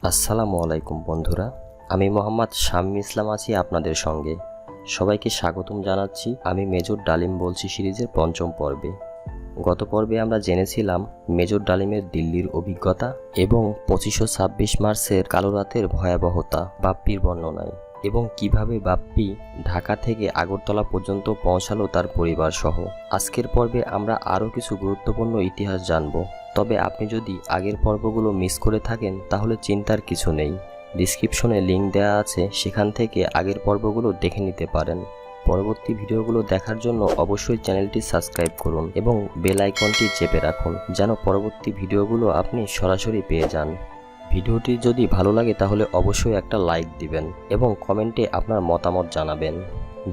আসসালামু আলাইকুম বন্ধুরা, আমি মোহাম্মদ শামীম ইসলাম আছি আপনাদের সঙ্গে। সবাইকে স্বাগতম জানাচ্ছি। আমি মেজর ডালিম বলছি সিরিজের পঞ্চম পর্বে। গত পর্বে আমরা জেনেছিলাম মেজর ডালিমের দিল্লির অভিজ্ঞতা এবং 2526 মার্চের কালো রাতের ভয়াবহতা বাপ্পির বর্ণনায়, এবং কিভাবে বাপ্পি ঢাকা থেকে আগরতলা পর্যন্ত পৌঁছালো তার পরিবার সহ। আজকের পর্বে আমরা আরও কিছু গুরুত্বপূর্ণ ইতিহাস জানব। তবে আপনি যদি আগের পর্বগুলো মিস করে থাকেন তাহলে চিন্তার কিছু নেই, ডিসক্রিপশনে লিঙ্ক দেওয়া আছে, সেখান থেকে আগের পর্বগুলো দেখে নিতে পারেন। পরবর্তী ভিডিওগুলো দেখার জন্য অবশ্যই চ্যানেলটি সাবস্ক্রাইব করুন এবং বেল আইকনটি চেপে রাখুন যেন পরবর্তী ভিডিওগুলো আপনি সরাসরি পেয়ে যান। ভিডিওটি যদি ভালো লাগে তাহলে অবশ্যই একটা লাইক দিবেন এবং কমেন্টে আপনার মতামত জানাবেন।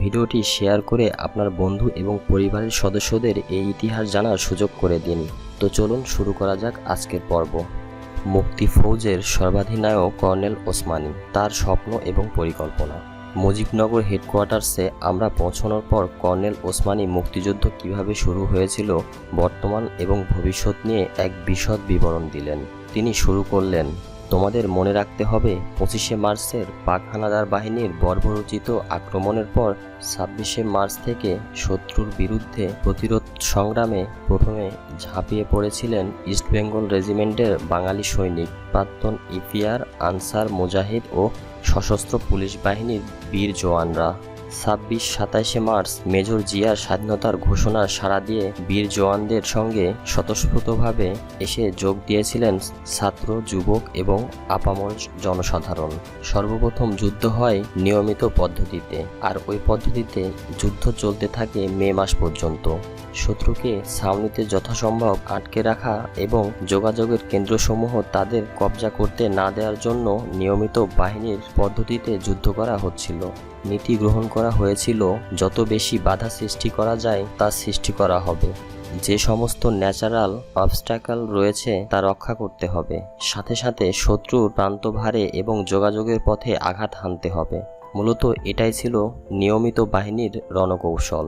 ভিডিওটি শেয়ার করে আপনার বন্ধু এবং পরিবারের সদস্যদের এই ইতিহাস জানার সুযোগ করে দিন। তো চলুন শুরু করা যাক আজকের পর্ব। মুক্তি ফৌজের সর্বাধিনায়ক কর্নেল ওসমানী, তার স্বপ্ন এবং পরিকল্পনা। মুজিবনগর হেডকোয়ার্টার্সে আমরা পৌঁছানোর পর কর্নেল ওসমানী মুক্তিযুদ্ধ কিভাবে শুরু হয়েছিল, বর্তমান এবং ভবিষ্যৎ নিয়ে এক বিশদ বিবরণ দিলেন। তিনি শুরু করলেন, তোমাদের মনে রাখতে হবে 25শে মার্চের পাক হানাদার বাহিনীর বর্বরোচিত আক্রমণের পর 26শে মার্চ থেকে শত্রুর বিরুদ্ধে প্রতিরোধ সংগ্রামে প্রথমে ঝাঁপিয়ে পড়েছিলেন ইস্টবেঙ্গল রেজিমেন্টের বাঙালি সৈনিক, প্রাক্তন ইপিআর আনসার মুজাহিদ ও সশস্ত্র পুলিশ বাহিনীর বীর জওয়ানরা। 26-27শে মার্চ মেজর জিয়ার স্বাধীনতার ঘোষণার সাড়া দিয়ে বীর জওয়ানদের সঙ্গে স্বতঃস্ফূর্তভাবে এসে যোগ দিয়েছিলেন ছাত্র, যুবক এবং আপামর জনসাধারণ। সর্বপ্রথম যুদ্ধ হয় নিয়মিত পদ্ধতিতে, আর ওই পদ্ধতিতে যুদ্ধ চলতে থাকে মে মাস পর্যন্ত। শত্রুকে ছাউনিতে যথাসম্ভব আটকে রাখা এবং যোগাযোগের কেন্দ্রসমূহ তাদের কবজা করতে না দেওয়ার জন্য নিয়মিত বাহিনীর পদ্ধতিতে যুদ্ধ করা হচ্ছিল। নীতি গ্রহণ করা হয়েছিল, যত বেশি বাধা সৃষ্টি করা যায় তা সৃষ্টি করা হবে। যে সমস্ত ন্যাচারাল অবস্ট্যাকল রয়েছে তা রক্ষা করতে হবে, সাথে সাথে শত্রুর প্রান্তভারে এবং যোগাযোগের পথে আঘাত হানতে হবে। মূলত এটাই ছিল নিয়মিত বাহিনীর রণকৌশল।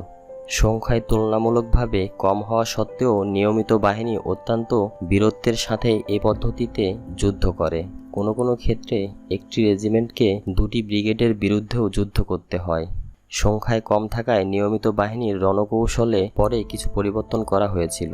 সংখ্যায় তুলনামূলকভাবে কম হওয়া সত্ত্বেও নিয়মিত বাহিনী অত্যন্ত বীরত্বের সাথে এই পদ্ধতিতে যুদ্ধ করে। কোনো কোনো ক্ষেত্রে একটি রেজিমেন্টকে দুটি ব্রিগেডের বিরুদ্ধেও যুদ্ধ করতে হয়। সংখ্যায় কম থাকায় নিয়মিত বাহিনীর রণকৌশলে পরে কিছু পরিবর্তন করা হয়েছিল।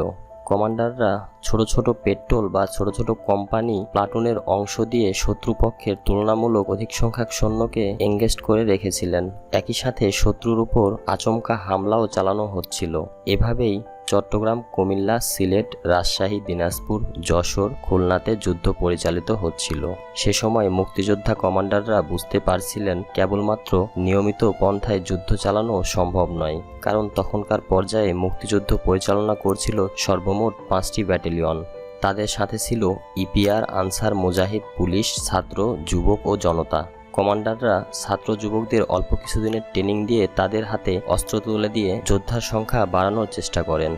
কমান্ডাররা ছোট ছোট পেট্রোল বা ছোট ছোট কোম্পানি প্লাটুনের অংশ দিয়ে শত্রুপক্ষের তুলনামূলক অধিক সংখ্যক সৈন্যকে এঙ্গেজ করে রেখেছিলেন। একই সাথে শত্রুর উপর আচমকা হামলাও চালানো হচ্ছিল। এভাবেই চট্টগ্রাম, কুমিল্লা, সিলেট, রাজশাহী, দিনাজপুর, যশোর, খুলনাতে যুদ্ধ পরিচালিত হচ্ছিল। সে সময় মুক্তিযোদ্ধা কমান্ডাররা বুঝতে পারছিলেন কেবলমাত্র নিয়মিত পন্থায় যুদ্ধ চালানো সম্ভব নয়, কারণ তখনকার পর্যায়ে মুক্তিযুদ্ধ পরিচালনা করছিল সর্বমোট 5টি ব্যাটালিয়ন। তাদের সাথে ছিল ইপিআর, আনসার, মুজাহিদ, পুলিশ, ছাত্র, যুবক ও জনতা। কমান্ডাররা ছাত্র যুবকদের অল্প কিছুদিনের ট্রেনিং দিয়ে তাদের হাতে অস্ত্র তুলে দিয়ে যোদ্ধার সংখ্যা বাড়ানোর চেষ্টা করেন।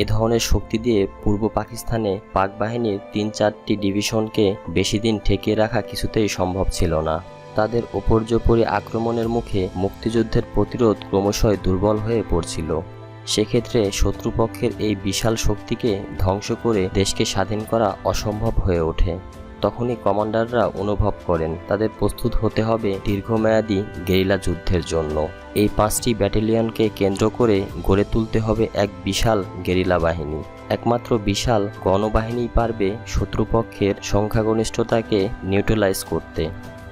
এ ধরনের শক্তি দিয়ে পূর্ব পাকিস্তানে পাক বাহিনীর 3-4টি ডিভিশনকে বেশি দিন ঠেকিয়ে রাখা কিছুতেই সম্ভব ছিল না। তাদের উপর্যুপরি আক্রমণের মুখে মুক্তিযুদ্ধের প্রতিরোধ ক্রমশই দুর্বল হয়ে পড়ছিল। সেক্ষেত্রে শত্রুপক্ষের এই বিশাল শক্তিকে ধ্বংস করে দেশকে স্বাধীন করা অসম্ভব হয়ে ওঠে। তখনই কমান্ডাররা অনুভব করেন তাদের প্রস্তুত হতে হবে দীর্ঘমেয়াদী গেরিলা যুদ্ধের জন্য। এই 5টি ব্যাটালিয়নকে কেন্দ্র করে গড়ে তুলতে হবে এক বিশাল গেরিলা বাহিনী। একমাত্র বিশাল গণবাহিনীই পারবে শত্রুপক্ষের সংখ্যাগরিষ্ঠতাকে নিউট্রালাইজ করতে।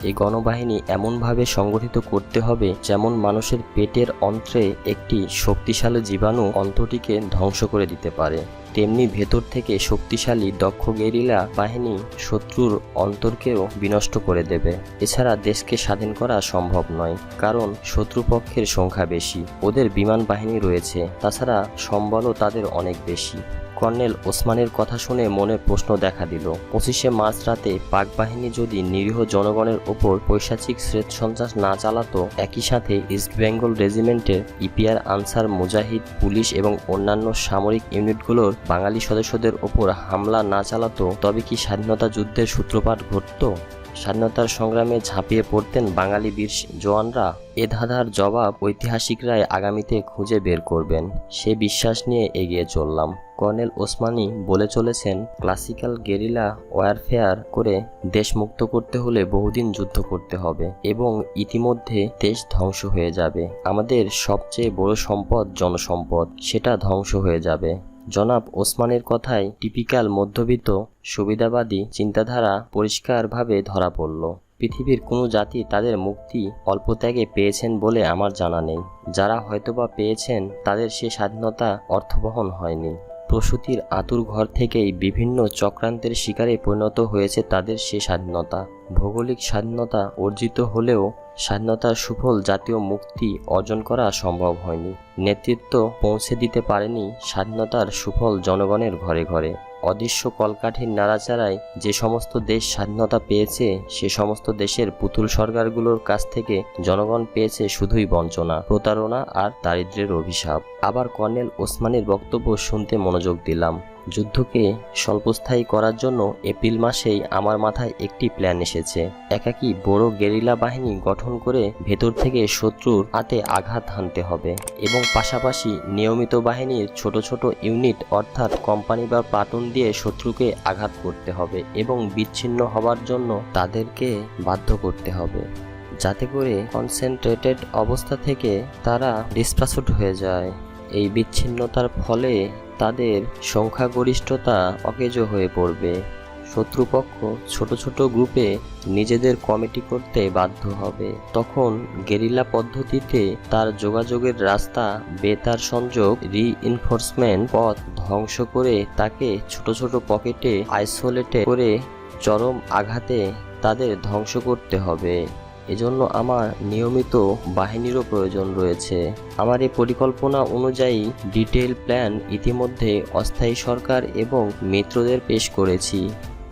এই গণবাহিনী এমনভাবে সংগঠিত করতে হবে যেমন মানুষের পেটের অন্ত্রে একটি শক্তিশালী জীবাণু অন্ত্রটিকে ধ্বংস করে দিতে পারে, তেমনি ভেতর থেকে শক্তিশালী দক্ষ গেরিলা বাহিনী শত্রুর অন্তরকেও বিনষ্ট করে দেবে। এছাড়া দেশকে স্বাধীন করা সম্ভব নয়, কারণ শত্রুপক্ষের সংখ্যা বেশি, ওদের বিমান বাহিনী রয়েছে, তাছাড়া সম্বলও তাদের অনেক বেশি। কর্নেল ওসমানের কথা শুনে মনে প্রশ্ন দেখা দিল, 25শে মার্চ রাতে পাক বাহিনী যদি নিরীহ জনগণের ওপর পৈশাচিক স্রেদ সন্ত্রাস না চালাতো, একই সাথে ইস্টবেঙ্গল রেজিমেন্টের ইপিআর, আনসার, মুজাহিদ, পুলিশ এবং অন্যান্য সামরিক ইউনিটগুলোর বাঙালি সদস্যদের ওপর হামলা না চালাতো, তবে কি স্বাধীনতা যুদ্ধের সূত্রপাত ঘটত? স্বাধীনতার সংগ্রামে ঝাঁপিয়ে পড়তেন বাঙালি বীর জওয়ানরা? এ ধাঁধার জবাব ঐতিহাসিকরাই আগামীতে খুঁজে বের করবেন, সে বিশ্বাস নিয়ে এগিয়ে চললাম। কর্নেল ওসমানী বলে চলেছেন, ক্লাসিক্যাল গেরিলা ওয়ারফেয়ার করে দেশ মুক্ত করতে হলে বহুদিন যুদ্ধ করতে হবে এবং ইতিমধ্যে দেশ ধ্বংস হয়ে যাবে। আমাদের সবচেয়ে বড় সম্পদ জনসম্পদ, সেটা ধ্বংস হয়ে যাবে। জনাব ওসমানের কথায় টিপিক্যাল মধ্যবিত্ত সুবিধাবাদী চিন্তাধারা পরিষ্কারভাবে ধরা পড়ল। পৃথিবীর কোনো জাতি তাদের মুক্তি অল্প ত্যাগে পেয়েছেন বলে আমার জানা নেই। যারা হয়তোবা পেয়েছেন তাদের সে স্বাধীনতা অর্থবহন হয়নি। প্রসূতির আতুর ঘর থেকেই বিভিন্ন চক্রান্তের শিকারে পরিণত হয়েছে তাদের সে স্বাধীনতা। ভৌগোলিক স্বাধীনতা অর্জিত হলেও স্বাধীনতার সুফল জাতীয় মুক্তি অর্জন করা সম্ভব হয়নি। নেতৃত্ব পৌঁছে দিতে পারেনি স্বাধীনতার সুফল জনগণের ঘরে ঘরে। অদৃশ্য কলকাঠির নাড়াচাড়ায় যে সমস্ত দেশ স্বাধীনতা পেয়েছে, সে সমস্ত দেশের পুতুল সরকারগুলোর কাছ থেকে জনগণ পেয়েছে শুধুই বঞ্চনা, প্রতারণা আর দারিদ্র্যের অভিশাপ। আবার কর্নেল ওসমানীর বক্তব্য শুনতে মনোযোগ দিলাম। যুদ্ধকে স্বল্পস্থায়ী করার জন্য এপ্রিল মাসেই আমার মাথায় একটি প্ল্যান এসেছে। একাকী বড় গেরিলা বাহিনী গঠন করে ভেতর থেকে শত্রুর হাতে আঘাত হানতে হবে এবং পাশাপাশি নিয়মিত বাহিনীর ছোট ছোট ইউনিট অর্থাৎ কোম্পানি বা প্লাটুন দিয়ে শত্রুকে আঘাত করতে হবে এবং বিচ্ছিন্ন হবার জন্য তাদেরকে বাধ্য করতে হবে, যাতে করে কনসেন্ট্রেটেড অবস্থা থেকে তারা ডিসপ্যাসড হয়ে যায়। এই বিচ্ছিন্নতার ফলে তাদের সংখ্যাগরিষ্ঠতা অকেজো হয়ে পড়বে। শত্রুপক্ষ ছোট ছোট গ্রুপে নিজেদের কমিটি করতে বাধ্য হবে। তখন গেরিলা পদ্ধতিতে তার যোগাযোগের রাস্তা, বেতার সংযোগ, রিইনফোর্সমেন্ট পথ ধ্বংস করে তাকে ছোট ছোট পকেটে আইসোলেটে করে চরম আঘাতে তাদের ধ্বংস করতে হবে। এজন্য আমার নিয়মিত বাহিনীরও প্রয়োজন রয়েছে। আমার এই পরিকল্পনা অনুযায়ী ডিটেইল প্ল্যান ইতিমধ্যে অস্থায়ী সরকার এবং মিত্রদের পেশ করেছি।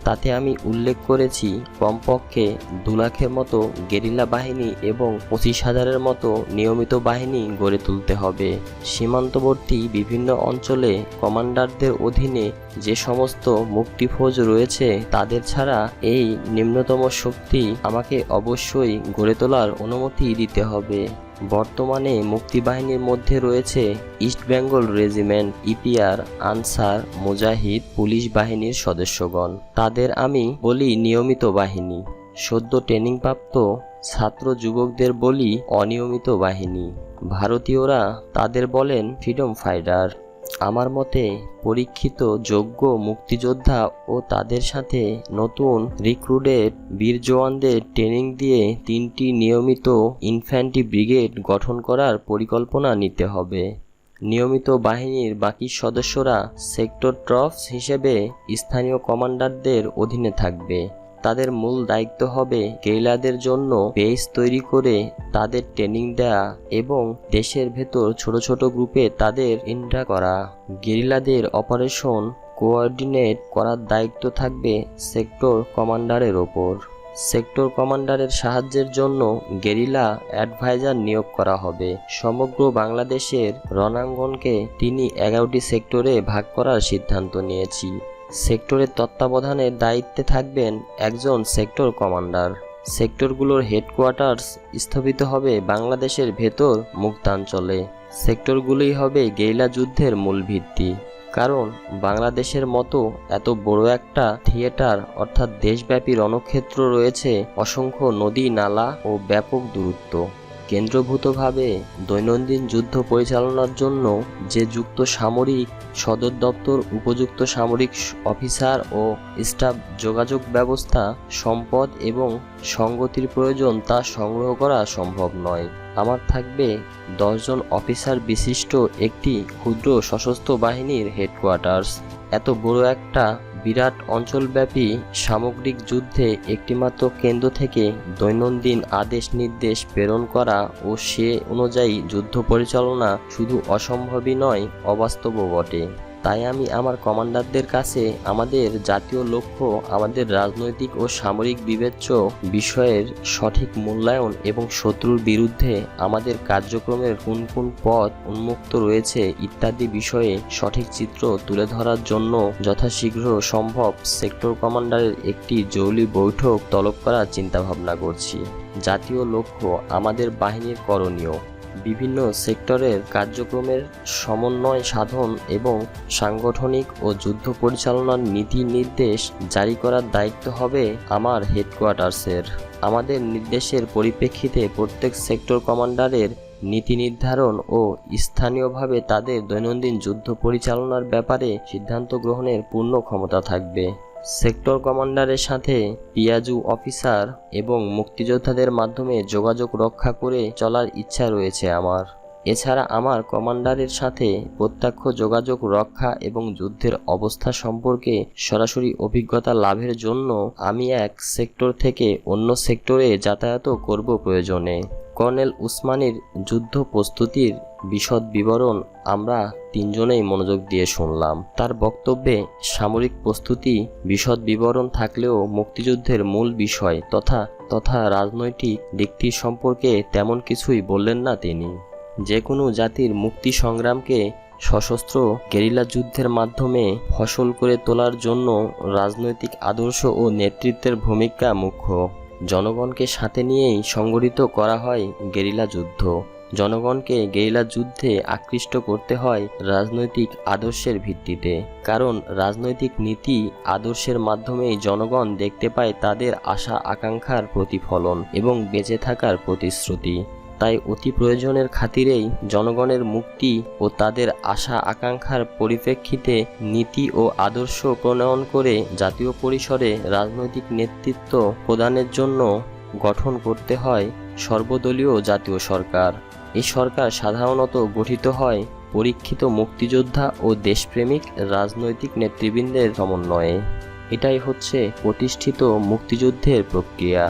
তাতে আমি উল্লেখ করেছি কমপক্ষে 2 লাখের মতো গেরিলা বাহিনী এবং 25,000-এর মতো নিয়মিত বাহিনী গড়ে তুলতে হবে। সীমান্তবর্তী বিভিন্ন অঞ্চলে কমান্ডারদের অধীনে যে সমস্ত মুক্তিফৌজ রয়েছে তাদের ছাড়া এই নিম্নতম শক্তি আমাকে অবশ্যই গড়ে তোলার অনুমতি দিতে হবে। বর্তমানে মুক্তিবাহিনীর মধ্যে রয়েছে East Bengal regiment, EPR, Ansar, Mujahid, police বাহিনীর সদস্যগণ। তাদের আমি বলি নিয়মিত বাহিনী। সদ্য ট্রেনিংপ্রাপ্ত ছাত্র যুবকদের বলি অনিয়মিত বাহিনী। ভারতীয়রা তাদের বলেন ফ্রিডম ফাইটার। আমার মতে পরীক্ষিত যোগ্য মুক্তিযোদ্ধা ও তাদের সাথে নতুন রিক্রুটেড বীর জওয়ানদের ট্রেনিং দিয়ে 3টি নিয়মিত ইনফ্যান্ট্রি ব্রিগেড গঠন করার পরিকল্পনা নিতে হবে। নিয়মিত বাহিনীর বাকি সদস্যরা সেক্টর ট্রপস হিসেবে স্থানীয় কমান্ডারদের অধীনে থাকবে। তাদের মূল দায়িত্ব হবে গেরিলাদের জন্য বেস তৈরি করে তাদের ট্রেনিং দেয়া এবং দেশের ভেতর ছোট ছোট গ্রুপে তাদের ইন্ট্রা করা। গেরিলাদের অপারেশন কোঅর্ডিনেট করার দায়িত্ব থাকবে সেক্টর কমান্ডারের ওপর। সেক্টর কমান্ডারের সাহায্যের জন্য গেরিলা অ্যাডভাইজার নিয়োগ করা হবে। সমগ্র বাংলাদেশের রণাঙ্গনকে তিনি 11টি সেক্টরে ভাগ করার সিদ্ধান্ত নিয়েছি। সেক্টরের তত্ত্বাবধানের দায়িত্বে থাকবেন একজন সেক্টর কমান্ডার। সেক্টরগুলোর হেডকোয়ার্টার্স স্থাপিত হবে বাংলাদেশের ভেতর মুক্তাঞ্চলে। সেক্টরগুলোই হবে গেরিলা যুদ্ধের মূল ভিত্তি। কারণ বাংলাদেশের মতো এত বড় একটা থিয়েটার অর্থাৎ দেশব্যাপী রণক্ষেত্র রয়েছে অসংখ্য নদী, নালা ও ব্যাপক দূরত্ব। কেন্দ্রভূতভাবে দৈনন্দিন যুদ্ধ পরিচালনার জন্য যে যুক্ত সামরিক সদর দপ্তর, উপযুক্ত সামরিক অফিসার ও স্টাফ, যোগাযোগ ব্যবস্থা, সম্পদ এবং সংগতির প্রয়োজন তা সংগ্রহ করা সম্ভব নয়। আমার থাকবে 10 জন অফিসার বিশিষ্ট একটি ক্ষুদ্র সশস্ত্র বাহিনীর হেডকোয়ার্টার্স। এত বড় একটা বিরাট অঞ্চলব্যাপী সামগ্রিক যুদ্ধে একটিমাত্র কেন্দ্র থেকে দৈনন্দিন আদেশ নির্দেশ প্রেরণ করা ও সে অনুযায়ী যুদ্ধ পরিচালনা শুধু অসম্ভবই নয়, অবাস্তবও বটে। তাই আমি আমার কমান্ডারদের কাছে আমাদের জাতীয় লক্ষ্য, আমাদের রাজনৈতিক ও সামরিক বিবেচ্য বিষয়ের সঠিক মূল্যায়ন এবং শত্রুর বিরুদ্ধে আমাদের কার্যক্রমের কোন কোন পথ উন্মুক্ত রয়েছে ইত্যাদি বিষয়ে সঠিক চিত্র তুলে ধরার জন্য যথাশীঘ্র সম্ভব সেক্টর কমান্ডারের একটি জরুরি বৈঠক তলব করার চিন্তাভাবনা করছি। জাতীয় লক্ষ্য, আমাদের বাহিনীর করণীয়, বিভিন্ন সেক্টরের কার্যক্রমের সমন্বয় সাধন এবং সাংগঠনিক ও যুদ্ধ পরিচালনার নীতি নির্দেশ জারি করার দায়িত্ব হবে আমার হেডকোয়ার্টার্সের। আমাদের নির্দেশের পরিপ্রেক্ষিতে প্রত্যেক সেক্টর কমান্ডারের নীতি নির্ধারণ ও স্থানীয়ভাবে তাদের দৈনন্দিন যুদ্ধ পরিচালনার ব্যাপারে সিদ্ধান্ত গ্রহণের পূর্ণ ক্ষমতা থাকবে। সেক্টর কমান্ডারের সাথে পিয়াজু অফিসার এবং মুক্তিযোদ্ধাদের মাধ্যমে যোগাযোগ রক্ষা করে চলার ইচ্ছা রয়েছে আমার। এছাড়া আমার কমান্ডারের সাথে প্রত্যক্ষ যোগাযোগ রক্ষা এবং যুদ্ধের অবস্থা সম্পর্কে সরাসরি অভিজ্ঞতা লাভের জন্য আমি এক সেক্টর থেকে অন্য সেক্টরে যাতায়াত করব প্রয়োজনে। কর্নেল উসমানির যুদ্ধ প্রস্তুতির বিশদ বিবরণ আমরা তিনজনেই মনোযোগ দিয়ে শুনলাম। তার বক্তব্যে সামরিক প্রস্তুতি বিশদ বিবরণ থাকলেও মুক্তিযুদ্ধের মূল বিষয় তথা রাজনৈতিক দিকটি সম্পর্কে তেমন কিছুই বললেন না তিনি। যে কোনো জাতির মুক্তি সংগ্রামকে সশস্ত্র গেরিলা যুদ্ধের মাধ্যমে ফসল করে তোলার জন্য রাজনৈতিক আদর্শ ও নেতৃত্বের ভূমিকা মুখ্য। জনগণকে সাথে নিয়েই সংগঠিত করা হয় গেরিলা যুদ্ধ। জনগণকে গেরিলা যুদ্ধে আকৃষ্ট করতে হয় রাজনৈতিক আদর্শের ভিত্তিতে, কারণ রাজনৈতিক নীতি আদর্শের মাধ্যমেই জনগণ দেখতে পায় তাদের আশা আকাঙ্ক্ষার প্রতিফলন এবং বেঁচে থাকার প্রতিশ্রুতি। তাই অতি প্রয়োজনের খাতিরেই জনগণের মুক্তি ও তাদের আশা আকাঙ্ক্ষার পরিপ্রেক্ষিতে নীতি ও আদর্শ প্রণয়ন করে জাতীয় পরিসরে রাজনৈতিক নেতৃত্ব প্রদানের জন্য গঠন করতে হয় সর্বদলীয় জাতীয় সরকার। এই সরকার সাধারণত গঠিত হয় পরীক্ষিত মুক্তিযোদ্ধা ও দেশপ্রেমিক রাজনৈতিক নেতৃবৃন্দের সমন্বয়ে। এটাই হচ্ছে প্রতিষ্ঠিত মুক্তিযুদ্ধের প্রক্রিয়া।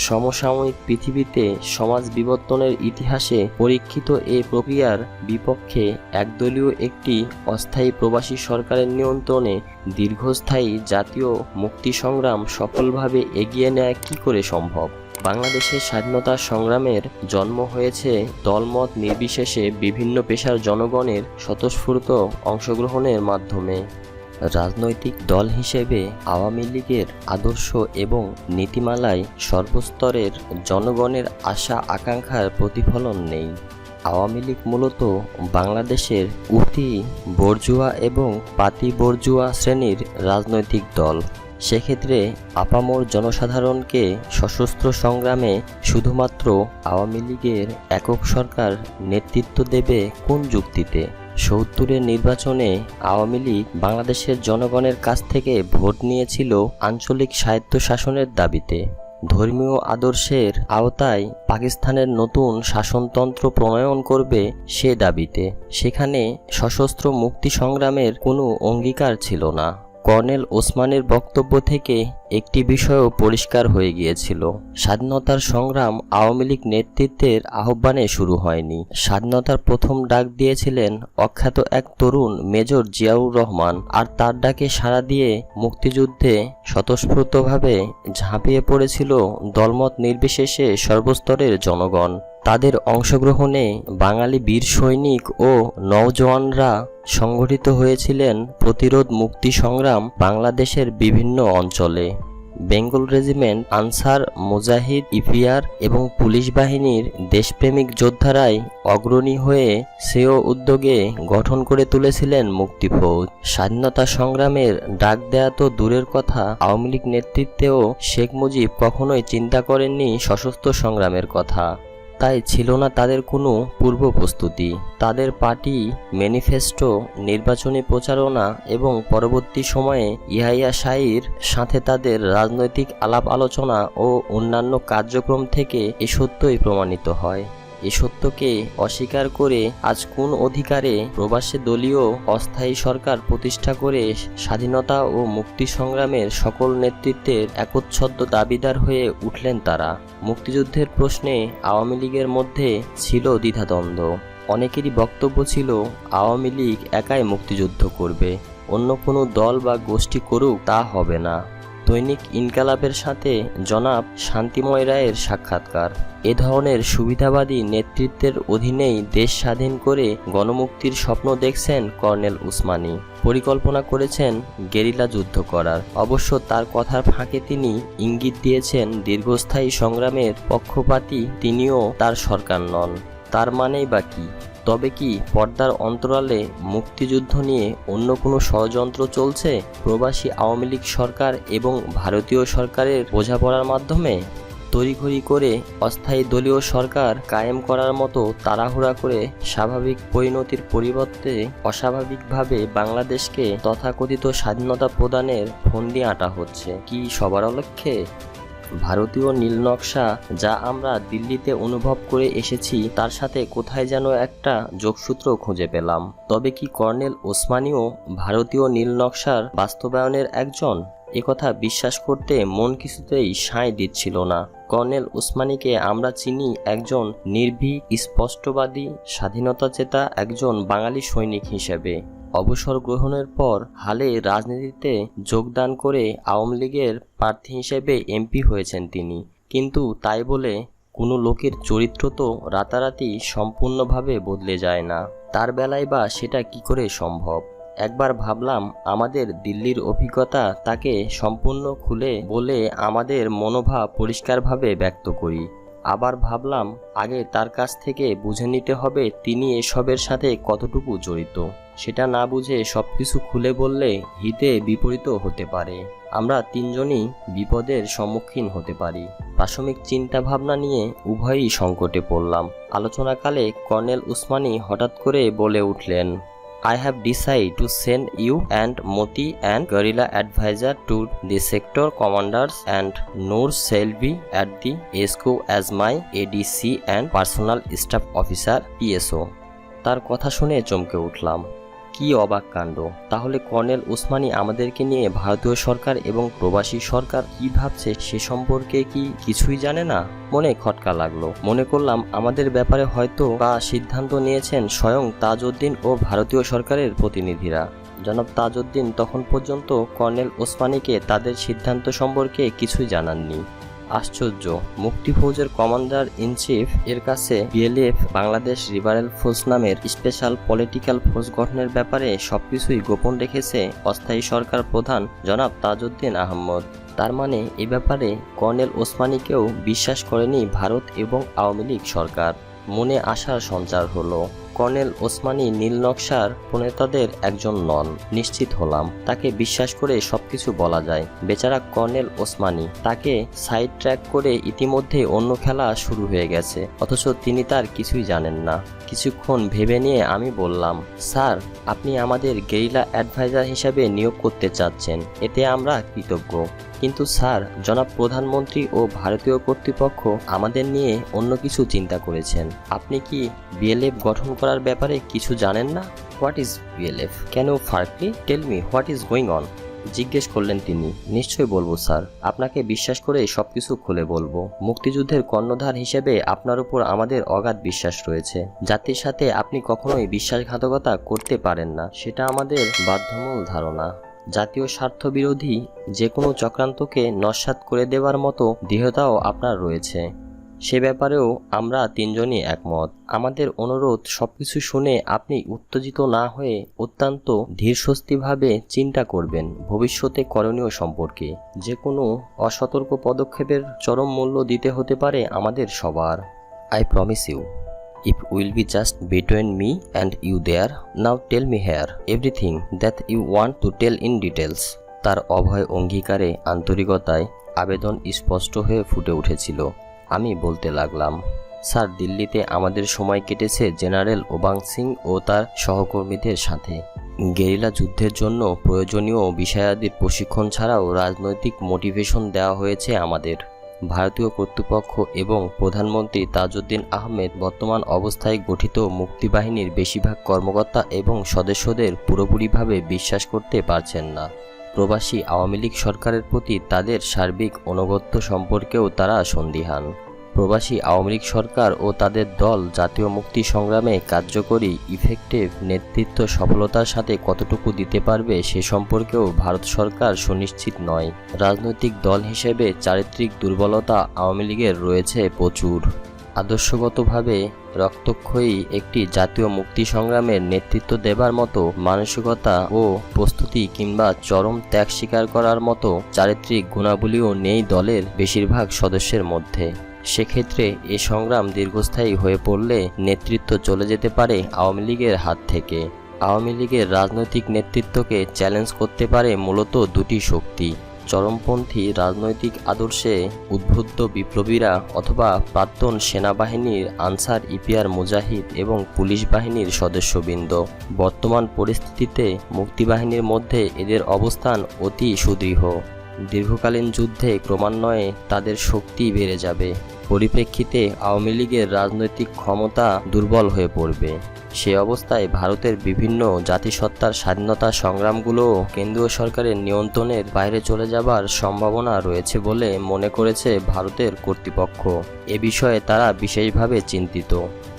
সমসাময়িক পৃথিবীতে সমাজ বিবর্তনের ইতিহাসে পরীক্ষিত এই প্রক্রিয়ার বিপক্ষে একদলীয় একটি অস্থায়ী প্রবাসী সরকারের নিয়ন্ত্রণে দীর্ঘস্থায়ী জাতীয় মুক্তি সংগ্রাম সফলভাবে এগিয়ে নেওয়া কী করে সম্ভব? বাংলাদেশের স্বাধীনতা সংগ্রামের জন্ম হয়েছে দলমত নির্বিশেষে বিভিন্ন পেশার জনগণের স্বতঃস্ফূর্ত অংশগ্রহণের মাধ্যমে। রাজনৈতিক দল হিসেবে আওয়ামী লীগের আদর্শ এবং নীতিমালায় সর্বস্তরের জনগণের আশা আকাঙ্ক্ষার প্রতিফলন নেই। আওয়ামী লীগ মূলত বাংলাদেশের অতি বর্জুয়া এবং পাতি বর্জুয়া শ্রেণীর রাজনৈতিক দল। সেক্ষেত্রে আপামর জনসাধারণকে সশস্ত্র সংগ্রামে শুধুমাত্র আওয়ামী লীগের একক সরকার নেতৃত্ব দেবে কোন যুক্তিতে? ৭০-এর নির্বাচনে আওয়ামী লীগ বাংলাদেশের জনগণের কাছ থেকে ভোট নিয়েছিল আঞ্চলিক স্বায়ত্তশাসনের দাবিতে, ধর্মীয় আদর্শের আওতায় পাকিস্তানের নতুন শাসনতন্ত্র প্রণয়ন করবে সে দাবিতে। সেখানে সশস্ত্র মুক্তি সংগ্রামের কোনো অঙ্গীকার ছিল না। কর্নেল ওসমানের বক্তব্য থেকে একটি বিষয়ও পরিষ্কার হয়ে গিয়েছিল, স্বাধীনতার সংগ্রাম আওয়ামী লীগ নেতৃত্বের আহ্বানে শুরু হয়নি। স্বাধীনতার প্রথম ডাক দিয়েছিলেন অখ্যাত এক তরুণ মেজর জিয়াউর রহমান, আর তার ডাকে সাড়া দিয়ে মুক্তিযুদ্ধে স্বতঃস্ফূর্তভাবে ঝাঁপিয়ে পড়েছিল দলমত নির্বিশেষে সর্বস্তরের জনগণ। তাদের অংশগ্রহণে বাঙালি বীর সৈনিক ও নওজওয়ানরা সংগঠিত হয়েছিলেন প্রতিরোধ মুক্তি সংগ্রাম বাংলাদেশের বিভিন্ন অঞ্চলে। বেঙ্গল রেজিমেন্ট, আনসার, মুজাহিদ, ইপিআর এবং পুলিশ বাহিনীর দেশপ্রেমিক যোদ্ধারাই অগ্রণী হয়ে স্বীয় উদ্যোগে গঠন করে তুলেছিলেন মুক্তিফৌজ। স্বাধীনতা সংগ্রামের ডাক দেয়া তো দূরের কথা, আওয়ামী লীগ নেতৃত্বেও শেখ মুজিব কখনোই চিন্তা করেননি সশস্ত্র সংগ্রামের কথা। তাই ছিল না তাদের কোনো পূর্ব প্রস্তুতি। তাদের পার্টি ম্যানিফেস্টো, নির্বাচনী প্রচারণা এবং পরবর্তী সময়ে ইয়াহিয়া শাহীর সাথে তাদের রাজনৈতিক আলাপ আলোচনা ও অন্যান্য কার্যক্রম থেকে এ সত্যই প্রমাণিত হয়। এ সত্যকে অস্বীকার করে আজ কোন অধিকারে প্রবাসী দলীয় অস্থায়ী সরকার প্রতিষ্ঠা করে স্বাধীনতা ও মুক্তি সংগ্রামের সকল নেতৃত্বের একচ্ছত্র দাবিদার হয়ে উঠলেন তারা? মুক্তিযুদ্ধের প্রশ্নে আওয়ামী লীগের মধ্যে ছিল দ্বিধাদ্বন্দ্ব। অনেকেরই বক্তব্য ছিল আওয়ামী লীগ একাই মুক্তিযুদ্ধ করবে, অন্য কোনো দল বা গোষ্ঠী করুক তা হবে না। দৈনিক ইনকালাবের সাথে জনাব শান্তিময় রায়ের সাক্ষাৎকার। এ ধরনের সুবিধাবাদী নেতৃত্বের অধীনেই দেশ স্বাধীন করে গণমুক্তির স্বপ্ন দেখছেন কর্নেল উসমানী। পরিকল্পনা করেছেন গেরিলা যুদ্ধ করার। অবশ্য তার কথার ফাঁকে তিনি ইঙ্গিত দিয়েছেন দীর্ঘস্থায়ী সংগ্রামের পক্ষপাতী তিনিও তার সরকার নন। তার মানেই বা কী? তবে কি পর্দার অন্তরালে মুক্তিযুদ্ধ নিয়ে অন্য কোনো ষড়যন্ত্র চলছে প্রবাসী আওয়ামী লীগ সরকার এবং ভারতীয় সরকারের বোঝাপড়ার মাধ্যমে? তড়িঘড়ি করে অস্থায়ী দলীয় সরকার কায়েম করার মতো তাড়াহুড়া করে স্বাভাবিক পরিণতির পরিবর্তে অস্বাভাবিকভাবে বাংলাদেশকে তথাকথিত স্বাধীনতা প্রদানের ফন্দি আঁটা হচ্ছে কি সবার অলক্ষ্যে? ভারতীয় নীলনকশা যা আমরা দিল্লিতে অনুভব করে এসেছি তার সাথে কোথায় যেন একটা যোগসূত্র খুঁজে পেলাম। তবে কি কর্নেল ওসমানীও ভারতীয় নীলনকশার বাস্তবায়নের একজন? একথা বিশ্বাস করতে মন কিছুতেই সায় দিচ্ছিল না। কর্নেল ওসমানীকে আমরা চিনি একজন নির্ভীক, স্পষ্টবাদী, স্বাধীনতাচেতা একজন বাঙালি সৈনিক হিসেবে। অবসর গ্রহণের পর হালে রাজনীতিতে যোগদান করে আওয়ামী লীগের প্রার্থী হিসেবে এমপি হয়েছেন তিনি। কিন্তু তাই বলে কোনো লোকের চরিত্র তো রাতারাতি সম্পূর্ণভাবে বদলে যায় না। তার বেলায় বা সেটা কি করে সম্ভব? একবার ভাবলাম আমাদের দিল্লির অভিজ্ঞতা তাকে সম্পূর্ণ খুলে বলে আমাদের মনোভাব পরিষ্কারভাবে ব্যক্ত করি। আবার ভাবলাম আগে তার কাছ থেকে বুঝে নিতে হবে তিনি এসবের সাথে কতটুকু জড়িত। সেটা না বুঝে সবকিছু খুলে বললে হিতে বিপরীত হতে পারে। আমরা তিনজনই বিপদের সম্মুখীন হতে পারি। প্রাথমিক চিন্তা ভাবনা নিয়ে উভয়ই সংকটে পড়লাম। আলোচনাকালে কর্নেল উসমানী হঠাৎ করে বলে উঠলেন, I have decided to send you and Moti and guerrilla advisor to the sector commanders and Noor Selvi at the ESCO as my ADC and personal staff officer PSO। তার কথা শুনে চমকে উঠলাম। কি অবাক কাণ্ড! তাহলে কর্নেল উসমানী আমাদেরকে নিয়ে ভারতীয় সরকার এবং প্রবাসী সরকার কি ভাবছে সে সম্পর্কে কি কিছুই জানে না? মনে খটকা লাগলো। মনে করলাম আমাদের ব্যাপারে হয়তো বা সিদ্ধান্ত নিয়েছেন স্বয়ং তাজউদ্দিন ও ভারতীয় সরকারের প্রতিনিধিরা। জনাব তাজউদ্দিন তখন পর্যন্ত কর্নেল ওসমানীকে তাদের সিদ্ধান্ত সম্পর্কে কিছুই জানাননি। আশ্চর্য! মুক্তি ফৌজের কমান্ডার ইন চিফ এর কাছে বিএলএফ বাংলাদেশ লিবারেল ফোর্স নামের স্পেশাল পলিটিক্যাল ফোর্স গঠনের ব্যাপারে সবকিছুই গোপন রেখেছে অস্থায়ী সরকার প্রধান জনাব তাজউদ্দিন আহমদ। তার মানে এ ব্যাপারে কর্নেল ওসমানীকেও বিশ্বাস করেনি ভারত এবং আওয়ামী লীগ সরকার। মনে আশার সঞ্চার হলো। কর্নেল ওসমানী নীলনকশার প্রণেতাদের একজন নন, নিশ্চিত হলাম। তাকে বিশ্বাস করে সবকিছু বলা যায়। বেচারা কর্নেল ওসমানী, তাকে সাইড ট্র্যাক করে ইতিমধ্যে অন্য খেলা শুরু হয়ে গেছে, অথচ তিনি তার কিছুই জানেন না। কিছুক্ষণ ভেবে নিয়ে আমি বললাম, স্যার, আপনি আমাদের গেরিলা অ্যাডভাইজার হিসাবে নিয়োগ করতে চাচ্ছেন, এতে আমরা কৃতজ্ঞ। কিন্তু স্যার, জনাব প্রধানমন্ত্রী ও ভারতীয় কর্তৃপক্ষ আমাদের নিয়ে অন্য কিছু চিন্তা করেছেন। আপনি কি বিএলএফ গঠন করার ব্যাপারে কিছু জানেন না? What is BLF? Can you firstly tell me what is going on? জিজ্ঞেস করলেন তিনি। নিশ্চয়ই বলবো স্যার, আপনাকে বিশ্বাস করে সবকিছু খুলে বলবো। মুক্তিযুদ্ধের কর্ণধার হিসেবে আপনার উপর আমাদের অগাধ বিশ্বাস রয়েছে। জাতির সাথে আপনি কখনোই বিশ্বাসঘাতকতা করতে পারেন না, সেটা আমাদের বাধ্যমূল ধারণা। জাতীয় স্বার্থ বিরোধী যে কোনো চক্রান্তকে নস্যাৎ করে দেওয়ার মতো দৃঢ়তাও আপনার রয়েছে। সে ব্যাপারেও আমরা তিনজনই একমত। আমাদের অনুরোধ সবকিছু শুনে আপনি উত্তেজিত না হয়ে অত্যন্ত ধীরস্থিরভাবে চিন্তা করবেন ভবিষ্যতে করণীয় সম্পর্কে। যে কোনো অসতর্ক পদক্ষেপের চরম মূল্য দিতে হতে পারে আমাদের সবার। I promise you, it will be just between me and you there. Now tell me here everything that you want to tell in details. তার অভয় অঙ্গীকারে আন্তরিকতায় আবেদন স্পষ্ট হয়ে ফুটে উঠেছিল। আমি বলতে লাগলাম, স্যার, দিল্লিতে আমাদের সময় কেটেছে জেনারেল ওবাং সিং ও তার সহকর্মীদের সাথে। গেরিলা যুদ্ধের জন্য প্রয়োজনীয় বিষয়াদির প্রশিক্ষণ ছাড়াও রাজনৈতিক মোটিভেশন দেওয়া হয়েছে আমাদের। ভারতীয় কর্তৃপক্ষ এবং প্রধানমন্ত্রী তাজউদ্দিন আহমেদ বর্তমান অবস্থায় গঠিত মুক্তিবাহিনীর বেশিরভাগ কর্মকর্তা এবং সদস্যদের পুরোপুরিভাবে বিশ্বাস করতে পারছেন না। প্রবাসী আওয়ামী লীগ সরকারের প্রতি তাদের সার্বিক আনুগত্য সম্পর্কেও তারা সন্দিহান। প্রবাসী আওয়ামী লীগ সরকার ও তাদের দল জাতীয় মুক্তি সংগ্রামে কার্যকরী ইফেক্টিভ নেতৃত্ব সফলতার সাথে কতটুকু দিতে পারবে সে সম্পর্কেও ভারত সরকার সুনিশ্চিত নয়। রাজনৈতিক দল হিসেবে চারিত্রিক দুর্বলতা আওয়ামী লীগের রয়েছে প্রচুর। আদর্শগতভাবে রক্তক্ষয়ী একটি জাতীয় মুক্তি সংগ্রামের নেতৃত্ব দেবার মতো মানসিকতা ও প্রস্তুতি কিংবা চরম ত্যাগ স্বীকার করার মতো চারিত্রিক গুণাবলীও নেই দলের বেশিরভাগ সদস্যের মধ্যে। সেক্ষেত্রে এ সংগ্রাম দীর্ঘস্থায়ী হয়ে পড়লে নেতৃত্ব চলে যেতে পারে আওয়ামী লীগের হাত থেকে। আওয়ামী লীগের রাজনৈতিক নেতৃত্বকে চ্যালেঞ্জ করতে পারে মূলত দুটি শক্তি: চরমপন্থী রাজনৈতিক আদর্শে উদ্বুদ্ধ বিপ্লবীরা অথবা প্রাক্তন সেনাবাহিনীর আনসার ইপিআর মুজাহিদ এবং পুলিশ বাহিনীর সদস্যবৃন্দ। বর্তমান পরিস্থিতিতে মুক্তিবাহিনীর মধ্যে এদের অবস্থান অতি সুদৃঢ়। দীর্ঘকালীন যুদ্ধে ক্রমান্বয়ে তাদের শক্তি বেড়ে যাবে। পরিপ্রেক্ষিতে আওয়ামী লীগের রাজনৈতিক ক্ষমতা দুর্বল হয়ে পড়বে। সে অবস্থায় ভারতের বিভিন্ন জাতিসত্তার স্বাধীনতা সংগ্রামগুলোও কেন্দ্রীয় সরকারের নিয়ন্ত্রণের বাইরে চলে যাবার সম্ভাবনা রয়েছে বলে মনে করেছে ভারতের কর্তৃপক্ষ। এ বিষয়ে তারা বিশেষভাবে চিন্তিত।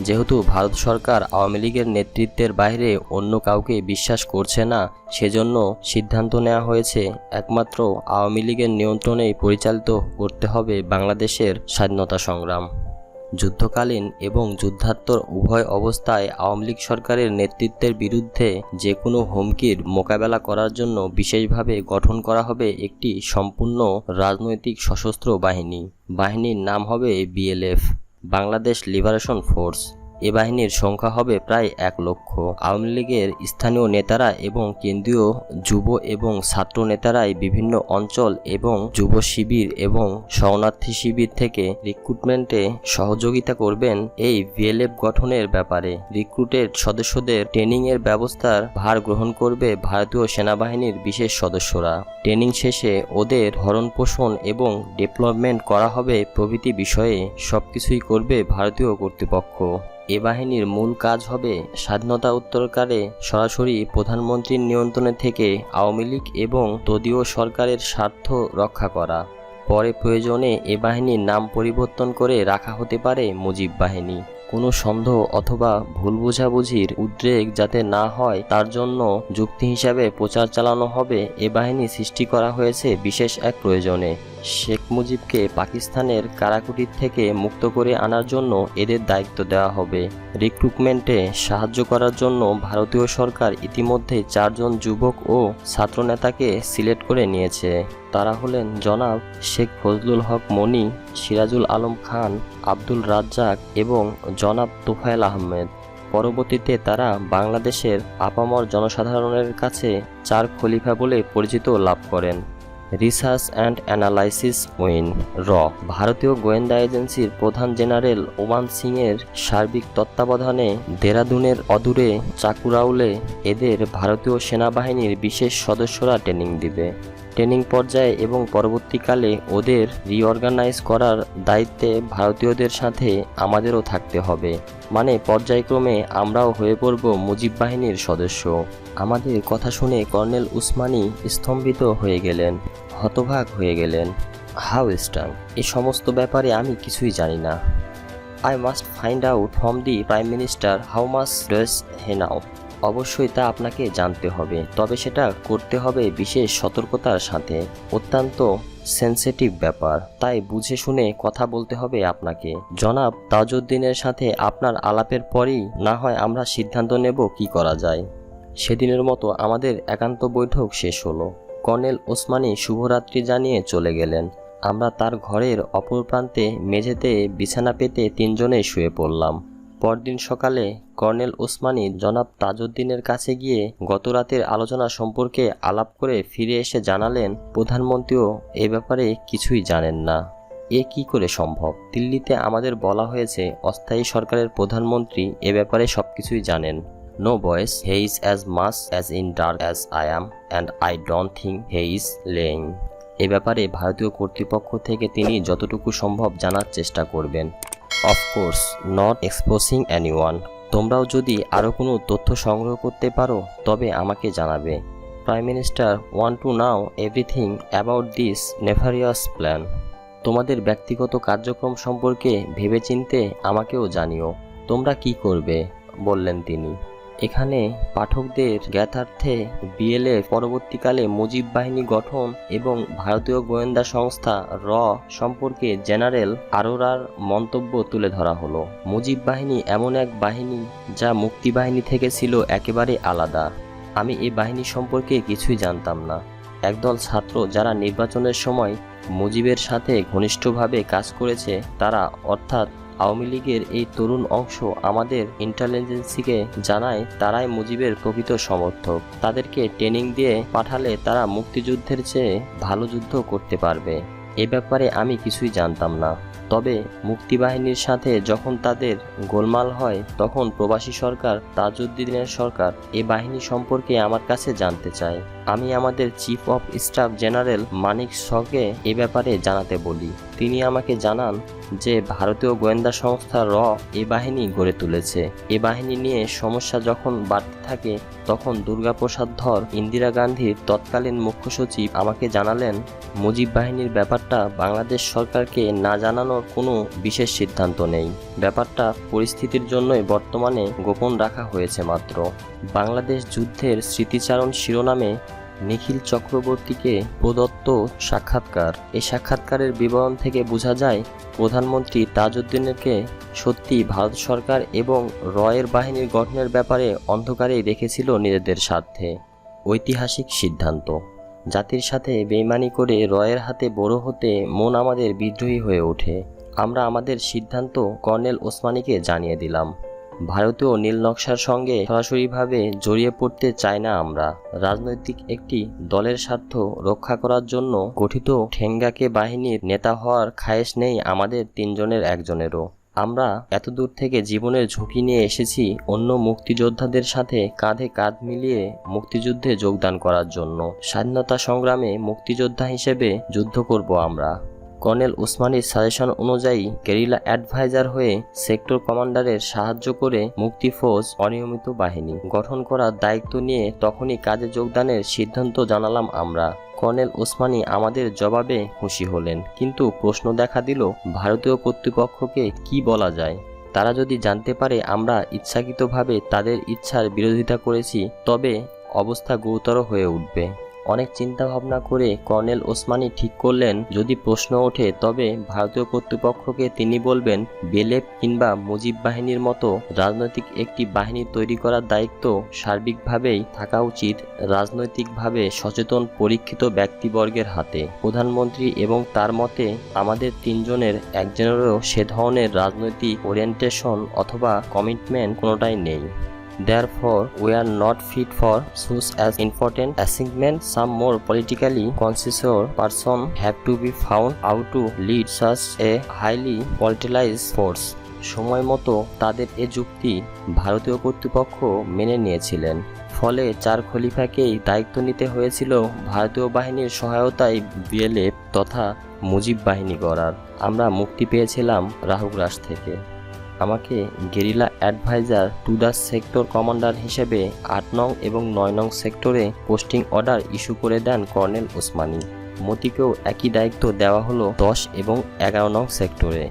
যেহেতু ভারত সরকার আওয়ামী লীগের নেতৃত্বের বাইরে অন্য কাউকে বিশ্বাস করছে না, সেজন্য সিদ্ধান্ত নেওয়া হয়েছে একমাত্র আওয়ামী লীগের নিয়ন্ত্রণেই পরিচালিত করতে হবে বাংলাদেশের স্বাধীনতা সংগ্রাম। যুদ্ধকালীন এবং যুদ্ধাত্তর উভয় অবস্থায় আওয়ামী লীগ সরকারের নেতৃত্বের বিরুদ্ধে যে কোনো হুমকির মোকাবেলা করার জন্য বিশেষভাবে গঠন করা হবে একটি সম্পূর্ণ রাজনৈতিক সশস্ত্র বাহিনী। বাহিনীর নাম হবে বিএলএফ, বাংলাদেশ লিবারেশন ফোর্স। এ বাহিনীর সংখ্যা হবে প্রায় 1 লক্ষ। আওয়ামী লীগের স্থানীয় নেতারা এবং কেন্দ্রীয় যুব এবং ছাত্র নেতারাই বিভিন্ন অঞ্চল এবং যুব শিবির এবং শরণার্থী শিবির থেকে রিক্রুটমেন্টে সহযোগিতা করবেন এই বিএলএফ গঠনের ব্যাপারে। রিক্রুটেড সদস্যদের ট্রেনিংয়ের ব্যবস্থার ভার গ্রহণ করবে ভারতীয় সেনাবাহিনীর বিশেষ সদস্যরা। ট্রেনিং শেষে ওদের ভরণপোষণ এবং ডেভেলপমেন্ট করা হবে প্রভৃতি বিষয়ে সবকিছুই করবে ভারতীয় কর্তৃপক্ষ। এ বাহিনীর মূল কাজ হবে স্বাধীনতা উত্তরকালে সরাসরি প্রধানমন্ত্রীর নিয়ন্ত্রণে থেকে আওয়ামী লীগ এবং তদীয় সরকারের স্বার্থ রক্ষা করা। পরে প্রয়োজনে এ বাহিনীর নাম পরিবর্তন করে রাখা হতে পারে মুজিব বাহিনী। কোনো সন্দেহ অথবা ভুল বোঝাবুঝির উদ্রেক যাতে না হয় তার জন্য যুক্তি হিসাবে প্রচার চালানো হবে এ বাহিনী সৃষ্টি করা হয়েছে বিশেষ এক প্রয়োজনে। শেখ মুজিবকে পাকিস্তানের কারাকুটির থেকে মুক্ত করে আনার জন্য এদের দায়িত্ব দেওয়া হবে। রিক্রুটমেন্টে সাহায্য করার জন্য ভারতীয় সরকার ইতিমধ্যে 4 জন যুবক ও ছাত্রনেতাকে সিলেক্ট করে নিয়েছে। তারা হলেন জনাব শেখ ফজলুল হক মনি, সিরাজুল আলম খান, আব্দুল রাজ্জাক এবং জনাব তোফায়েল আহমেদ। পরবর্তীতে তারা বাংলাদেশের আপামর জনসাধারণের কাছে 4 খলিফা বলে পরিচিত লাভ করেন। রিসার্চ অ্যান্ড অ্যানালাইসিস উইং র ভারতীয় গোয়েন্দা এজেন্সির প্রধান জেনারেল ওমান সিংয়ের সার্বিক তত্ত্বাবধানে দেরাদুনের অদূরে চাকুরাউলে এদের ভারতীয় সেনাবাহিনীর বিশেষ সদস্যরা ট্রেনিং দিবে। ট্রেনিং পর্যায়ে এবং পরবর্তীকালে ওদের রিঅর্গানাইজ করার দায়িত্বে ভারতীয়দের সাথে আমাদেরও থাকতে হবে। মানে পর্যায়ক্রমে আমরাও হয়ে পড়ব মুজিব বাহিনীর সদস্য। আমাদের কথা শুনে কর্নেল উসমানী স্তম্ভিত হয়ে গেলেন, হতবাক হয়ে গেলেন। হাউ স্টাং, এই সমস্ত ব্যাপারে আমি কিছুই জানি না। I must find out from the prime minister how much does he know. অবশ্যই তা আপনাকে জানতে হবে, তবে সেটা করতে হবে বিশেষ সতর্কতার সাথে। অত্যন্ত সেন্সিটিভ ব্যাপার, তাই বুঝে শুনে কথা বলতে হবে আপনাকে। জনাব তাজউদ্দিনের সাথে আপনার আলাপের পরই না হয় আমরা সিদ্ধান্ত নেব কি করা যায়। সেদিনের মতো আমাদের একান্ত বৈঠক শেষ হলো। কর্নেল ওসমানী শুভরাত্রি জানিয়ে চলে গেলেন। আমরা তার ঘরের অপর প্রান্তে মেঝেতে বিছানা পেতে 3 জনে শুয়ে পড়লাম। পরদিন সকালে কর্নেল ওসমানী জনাব তাজউদ্দিনের কাছে গিয়ে গত রাতের আলোচনা সম্পর্কে আলাপ করে ফিরে এসে জানালেন প্রধানমন্ত্রীও এ ব্যাপারে কিছুই জানেন না। এ কি করে সম্ভব? দিল্লিতে আমাদের বলা হয়েছে অস্থায়ী সরকারের প্রধানমন্ত্রী এ ব্যাপারে সবকিছুই জানেন। No boys, he is as much as in dark as I am and I don't think he is lying. এ ব্যাপারে ভারতীয় কর্তৃপক্ষ থেকে তিনি যতটুকু সম্ভব জানার চেষ্টা করবেন। Of course not exposing anyone. তোমরাও যদি আরও কোনো তথ্য সংগ্রহ করতে পারো তবে আমাকে জানাবে। Prime minister want to now everything about this নেফারিয়াস plan. তোমাদের ব্যক্তিগত কার্যক্রম সম্পর্কে ভেবেচিন্তে আমাকেও জানিও। তোমরা কি করবে, বললেন তিনি। এখানে পাঠকদের জ্ঞাতার্থে বিএলএফ পরবর্তীকালে মুজিব বাহিনী গঠন এবং ভারতীয় গোয়েন্দা সংস্থা র সম্পর্কে জেনারেল আরোরার মন্তব্য তুলে ধরা হলো। মুজিব বাহিনী এমন এক বাহিনী যা মুক্তি বাহিনী থেকে ছিল একেবারে আলাদা। আমি এই বাহিনী সম্পর্কে কিছুই জানতাম না। একদল ছাত্র যারা নির্বাচনের সময় মুজিবের সাথে ঘনিষ্ঠভাবে কাজ করেছে, তারা অর্থাৎ আওয়ামী লীগের এই তরুণ অংশ আমাদের ইন্টেলিজেন্সিকে জানায় তারাই মুজিবের প্রকৃত সমর্থক। তাদেরকে ট্রেনিং দিয়ে পাঠালে তারা মুক্তিযুদ্ধের চেয়ে ভালো যুদ্ধ করতে পারবে। এ ব্যাপারে আমি কিছুই জানতাম না। তবে মুক্তিবাহিনীর সাথে যখন তাদের গোলমাল হয়, তখন প্রবাসী সরকার তাজউদ্দিনের সরকার এ বাহিনী সম্পর্কে আমার কাছে জানতে চায়। আমি আমাদের চিফ অফ স্টাফ জেনারেল মানিক শকে এ ব্যাপারে জানাতে বলি। তিনি আমাকে জানান যে ভারতীয় গোয়েন্দা সংস্থা র এ বাহিনী গড়ে তুলেছে। এ বাহিনী নিয়ে সমস্যা যখন বাড়তে থাকে, তখন দুর্গাপ্রসাদ ধর, ইন্দিরা গান্ধীর তৎকালীন মুখ্য সচিব, আমাকে জানালেন মুজিব বাহিনীর ব্যাপারটা বাংলাদেশ সরকারকে না জানানোর কোনো বিশেষ সিদ্ধান্ত নেই। ব্যাপারটা পরিস্থিতির জন্যই বর্তমানে গোপন রাখা হয়েছে মাত্র। বাংলাদেশ যুদ্ধের স্মৃতিচারণ শিরোনামে নিখিল চক্রবর্তীকে প্রদত্ত সাক্ষাৎকার। এই সাক্ষাৎকারের বিবরণ থেকে বোঝা যায় প্রধানমন্ত্রী তাজউদ্দিনকে সত্যি ভারত সরকার এবং রয়ের বাহিনীর গঠনের ব্যাপারে অন্ধকারেই রেখেছিল নিজেদের স্বার্থে। ঐতিহাসিক সিদ্ধান্ত। জাতির সাথে বেইমানি করে রয়ের হাতে বড় হতে মন আমাদের বিদ্রোহী হয়ে ওঠে। আমরা আমাদের সিদ্ধান্ত কর্নেল ওসমানীকে জানিয়ে দিলাম। ভারতীয় নীল নকশার সঙ্গে সরাসরিভাবে জড়িয়ে পড়তে চাই না আমরা। রাজনৈতিক একটি দলের স্বার্থ রক্ষা করার জন্য গঠিত ঠেঙ্গাকে বাহিনীর নেতা হওয়ার খায়েশ নেই আমাদের তিনজনের একজনেরও। আমরা এতদূর থেকে জীবনের ঝুঁকি নিয়ে এসেছি অন্য মুক্তিযোদ্ধাদের সাথে কাঁধে কাঁধ মিলিয়ে মুক্তিযুদ্ধে যোগদান করার জন্য। স্বাধীনতা সংগ্রামে মুক্তিযোদ্ধা হিসেবে যুদ্ধ করব আমরা। কর্নেল ওসমানীর সাজেশন অনুযায়ী গেরিলা অ্যাডভাইজার হয়ে সেক্টর কমান্ডারের সাহায্য করে মুক্তি ফৌজ অনিয়মিত বাহিনী গঠন করার দায়িত্ব নিয়ে তখনই কাজে যোগদানের সিদ্ধান্ত জানালাম আমরা। কর্নেল ওসমানী আমাদের জবাবে খুশি হলেন, কিন্তু প্রশ্ন দেখা দিল ভারতীয় কর্তৃপক্ষকে কি বলা যায়। তারা যদি জানতে পারে আমরা ইচ্ছাকৃতভাবে তাদের ইচ্ছার বিরোধিতা করেছি, তবে অবস্থা গুরুতর হয়ে উঠবে। অনেক চিন্তা ভাবনা করে কর্নেল ওসমানী ঠিক করলেন, যদি প্রশ্ন ওঠে তবে ভারতীয় কর্তৃপক্ষকে তিনি বলবেন বেলেপ কিংবা মুজিব বাহিনীর মতো রাজনৈতিক একটি বাহিনী তৈরি করার দায়িত্ব সার্বিকভাবেই থাকা উচিত রাজনৈতিকভাবে সচেতন পরীক্ষিত ব্যক্তিবর্গের হাতে। প্রধানমন্ত্রী এবং তার মতে আমাদের তিনজনের একজনেরও সে ধরনের রাজনৈতিক ওরিয়েন্টেশন অথবা কমিটমেন্ট কোনোটাই নেই। Therefore, we are not fit for such as important assignment. Some more politically conscious person have to be found out to lead such a highly politicized force. সময় মতো তাদের এ যুক্তি ভারতীয় কর্তৃপক্ষ মেনে নিয়েছিলেন। ফলে চার খলিফাকেই দায়িত্ব নিতে হয়েছিল ভারতীয় বাহিনীর সহায়তায় বিএলএফ তথা মুজিব বাহিনী গড়ার। আমরা মুক্তি পেয়েছিলাম রাহুগ্রাস থেকে। আমাকে guerrilla adviser to the sector commander হিসেবে 8 নং এবং 9 নং সেক্টরে পোস্টিং অর্ডার ইস্যু করে দেন কর্নেল ওসমানী। মতিকেও একই দায়িত্ব দেওয়া হলো 10 এবং 11 নং সেক্টরে।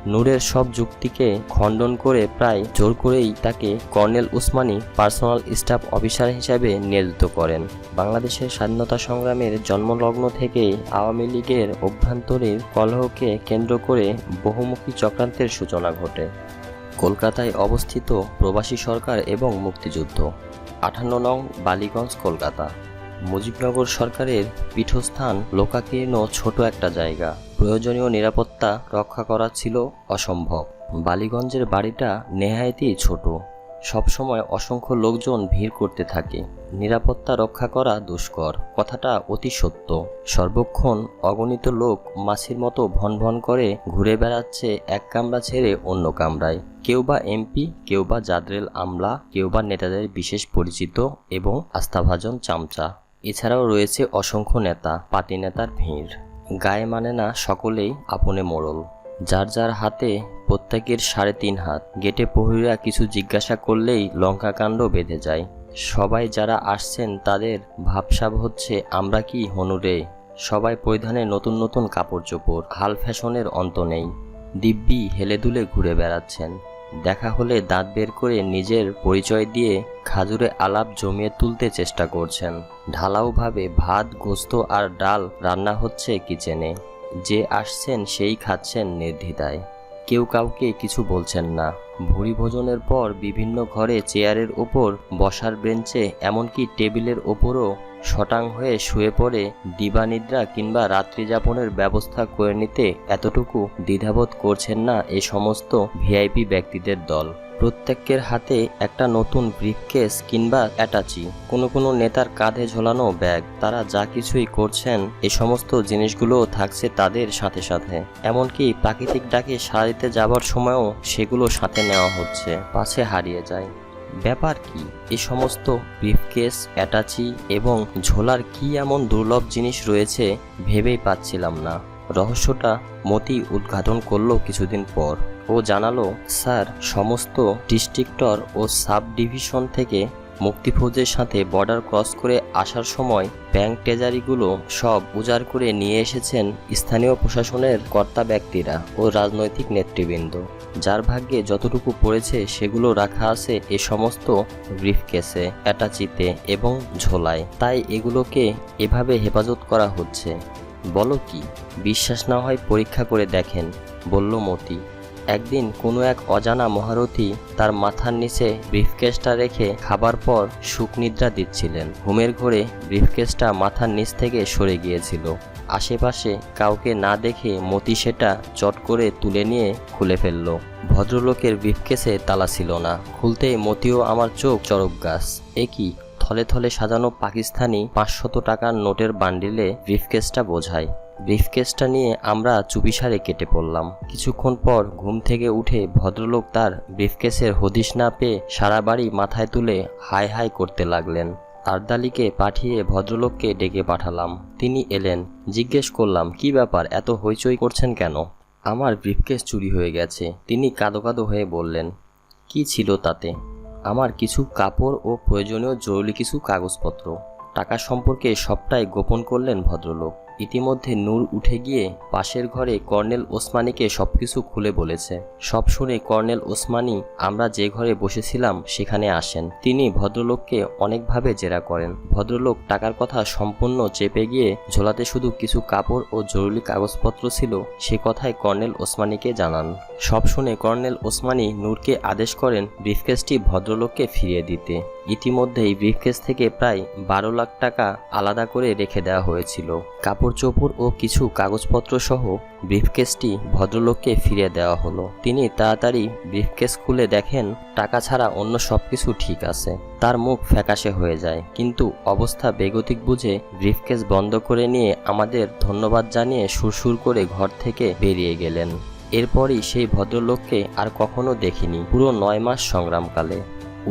নূরের সব যুক্তিকে খণ্ডন করে প্রায় জোর করেই তাকে colonel Osmani personal staff officer হিসেবে নিয়োজিত করেন। বাংলাদেশের স্বাধীনতা সংগ্রামের জন্মলগ্ন থেকেই আওয়ামী লীগের অভ্যন্তরীণ কলহকে কেন্দ্র করে বহুমুখী চক্রান্তের সূচনা ঘটে। কলকাতায় অবস্থিত প্রবাসী সরকার এবং মুক্তিযুদ্ধ। 58 নং বালিগঞ্জ, কলকাতা। মুজিবনগর সরকারের পীঠস্থান লোকাকীর্ণ ছোট একটা জায়গা। প্রয়োজনীয় নিরাপত্তা রক্ষা করা ছিল অসম্ভব। বালিগঞ্জের বাড়িটা নেহায়েতই ছোট। সবসময় অসংখ্য লোকজন ভিড় করতে থাকে। নিরাপত্তা রক্ষা করা দুষ্কর, কথাটা অতি সত্য। সর্বক্ষণ অগণিত লোক মাছির মতো ভনভন করে ঘুরে বেড়াচ্ছে এক কামরা ছেড়ে অন্য কামরায়। কেউ বা এমপি, কেউ বা জাদরেল আমলা, কেউ বা নেতাদের বিশেষ পরিচিত এবং আস্থাভাজন চামচা। এছাড়াও রয়েছে অসংখ্য নেতা, পাতি নেতার ভিড়। গায়ে মানে না সকলেই আপনে মোড়ল। যার যার হাতে প্রত্যেকের 3.5 হাত। গেটে প্রহরীরা কিছু জিজ্ঞাসা করলেই লঙ্কাকাণ্ড বেঁধে যায়। সবাই যারা আসছেন তাদের ভাবসাব হচ্ছে আমরা কি হনুরে। সবাই পরিধানে নতুন নতুন কাপড় চোপড়, হাল ফ্যাশনের অন্ত নেই। দিব্যি হেলে দুলে ঘুরে বেড়াচ্ছেন। দেখা হলে দাঁত বের করে নিজের পরিচয় দিয়ে খাজুরে আলাপ জমিয়ে তুলতে চেষ্টা করছেন। ঢালাওভাবে ভাত, গোস্ত আর ডাল রান্না হচ্ছে কিচেনে। যে আসছেন সেই খাচ্ছেন নির্দ্বিধায়। কেউ কাউকে কিছু বলছেন না। ভুরি ভোজনের পর বিভিন্ন ঘরে চেয়ারের ওপর, বসার বেঞ্চে, এমনকি টেবিলের ওপরও শটাং হয়ে শুয়ে পড়ে দিবানিদ্রা কিংবা রাত্রিযাপনের ব্যবস্থা করে নিতে এতটুকু দ্বিধাবোধ করছেন না এ সমস্ত ভিআইপি ব্যক্তিদের দল। প্রত্যেকের হাতে একটা নতুন ব্রিফকেস কিংবা অ্যাটাচি, কোনো নেতার কাঁধে ঝোলানো ব্যাগ। তারা যা কিছুই করছেন এ সমস্ত জিনিসগুলোও থাকছে তাদের সাথে সাথে। এমনকি প্রাকৃতিক ডাকে সাড়া দিতে যাবার সময়ও সেগুলো সাথে নেওয়া হচ্ছে, পাছে হারিয়ে যায়। ব্যাপার কি? এ সমস্ত ব্রিফকেস, অ্যাটাচি এবং ঝোলার কি এমন দুর্লভ জিনিস রয়েছে ভেবেই পাচ্ছিলাম না। রহস্যটা মতি উদ্ঘাটন করলো কিছুদিন পর। ও জানালো, স্যার, সমস্ত ডিস্ট্রিক্টর ও সাব ডিভিশন থেকে মুক্তিফৌজের সাথে বর্ডার ক্রস করে আসার সময় ব্যাংক ট্রেজারিগুলো সব উজাড় করে নিয়ে এসেছেন স্থানীয় প্রশাসনের কর্তা ব্যক্তিরা ও রাজনৈতিক নেতৃবৃন্দ। যার ভাগ্যে যতটুকু পড়েছে সেগুলো রাখা আছে এ সমস্ত ব্রিফকেসে, অ্যাটাচিতে এবং ঝোলায়। তাই এগুলোকে এভাবে হেফাজত করা হচ্ছে। বলো কি? বিশ্বাস না হয় পরীক্ষা করে দেখেন, বলল মতি। একদিন কোনো এক অজানা মহারথী তার মাথার নিচে ব্রিফকেসটা রেখে খাবার পর সুখনিদ্রা দিচ্ছিলেন। ঘুমের ঘোরে ব্রিফকেসটা মাথার নিচ থেকে সরে গিয়েছিল। আশেপাশে কাউকে না দেখে মতি সেটা চট করে তুলে নিয়ে খুলে ফেলল। ভদ্রলোকের ব্রিফকেসে তালা ছিল না। খুলতেই মতিও আমার চোখ চড়ক গাছ। এ কি? থলে থলে সাজানো পাকিস্তানি 500 টাকার নোটের বান্ডিলে ব্রিফকেসটা বোঝায়। ব্রিফকেসটা নিয়ে আমরা চুপিসারে কেটে পড়লাম। কিছুক্ষণ পর ঘুম থেকে উঠে ভদ্রলোক তার ব্রিফকেসের হদিশ না পেয়ে সারা বাড়ি মাথায় তুলে হাই হাই করতে লাগলেন। আর্দালিকে পাঠিয়ে ভদ্রলোককে ডেকে পাঠালাম। তিনি এলেন। জিজ্ঞেস করলাম, কি ব্যাপার, এত হইচই করছেন কেন? আমার ব্রিফকেস চুরি হয়ে গেছে। তিনি কাঁদো কাঁদো হয়ে বললেন। কি ছিল তাতে? আমার কিছু কাপড় ও প্রয়োজনীয় জরুরি কিছু কাগজপত্র। টাকা সম্পর্কে সবটাই গোপন করলেন ভদ্রলোক। ইতিমধ্যে নূর উঠে গিয়ে পাশের ঘরে কর্নেল ওসমানীকে সবকিছু খুলে বলেছে। সব শুনে কর্নেল ওসমানী আমরা যে ঘরে বসেছিলাম সেখানে আসেন। তিনি ভদ্রলোককে অনেকভাবে জেরা করেন। ভদ্রলোক টাকার কথা সম্পূর্ণ চেপে গিয়ে ঝোলাতে শুধু কিছু কাপড় ও জরুরি কাগজপত্র ছিল সে কথাই কর্নেল ওসমানীকে জানান। সব শুনে কর্নেল ওসমানী নূরকে আদেশ করেন ব্রিফকেসটি ভদ্রলোককে ফিরিয়ে দিতে। ইতিমধ্যেই ব্রিফকেস থেকে প্রায় 12 লাখ টাকা আলাদা করে রেখে দেওয়া হয়েছিল। কাপড় চোপড় ও কিছু কাগজপত্র সহ ব্রিফকেসটি ভদ্রলোককে ফিরিয়ে দেওয়া হলো। তিনি তাড়াতাড়ি ব্রিফকেস খুলে দেখেন টাকা ছাড়া অন্য সবকিছু ঠিক আছে। তার মুখ ফ্যাকাশে হয়ে যায়, কিন্তু অবস্থা বেগতিক বুঝে ব্রিফকেস বন্ধ করে নিয়ে আমাদের ধন্যবাদ জানিয়ে সুরসুর করে ঘর থেকে বেরিয়ে গেলেন। এরপরই সেই ভদ্রলোককে আর কখনো দেখিনি পুরো 9 মাস সংগ্রামকালে।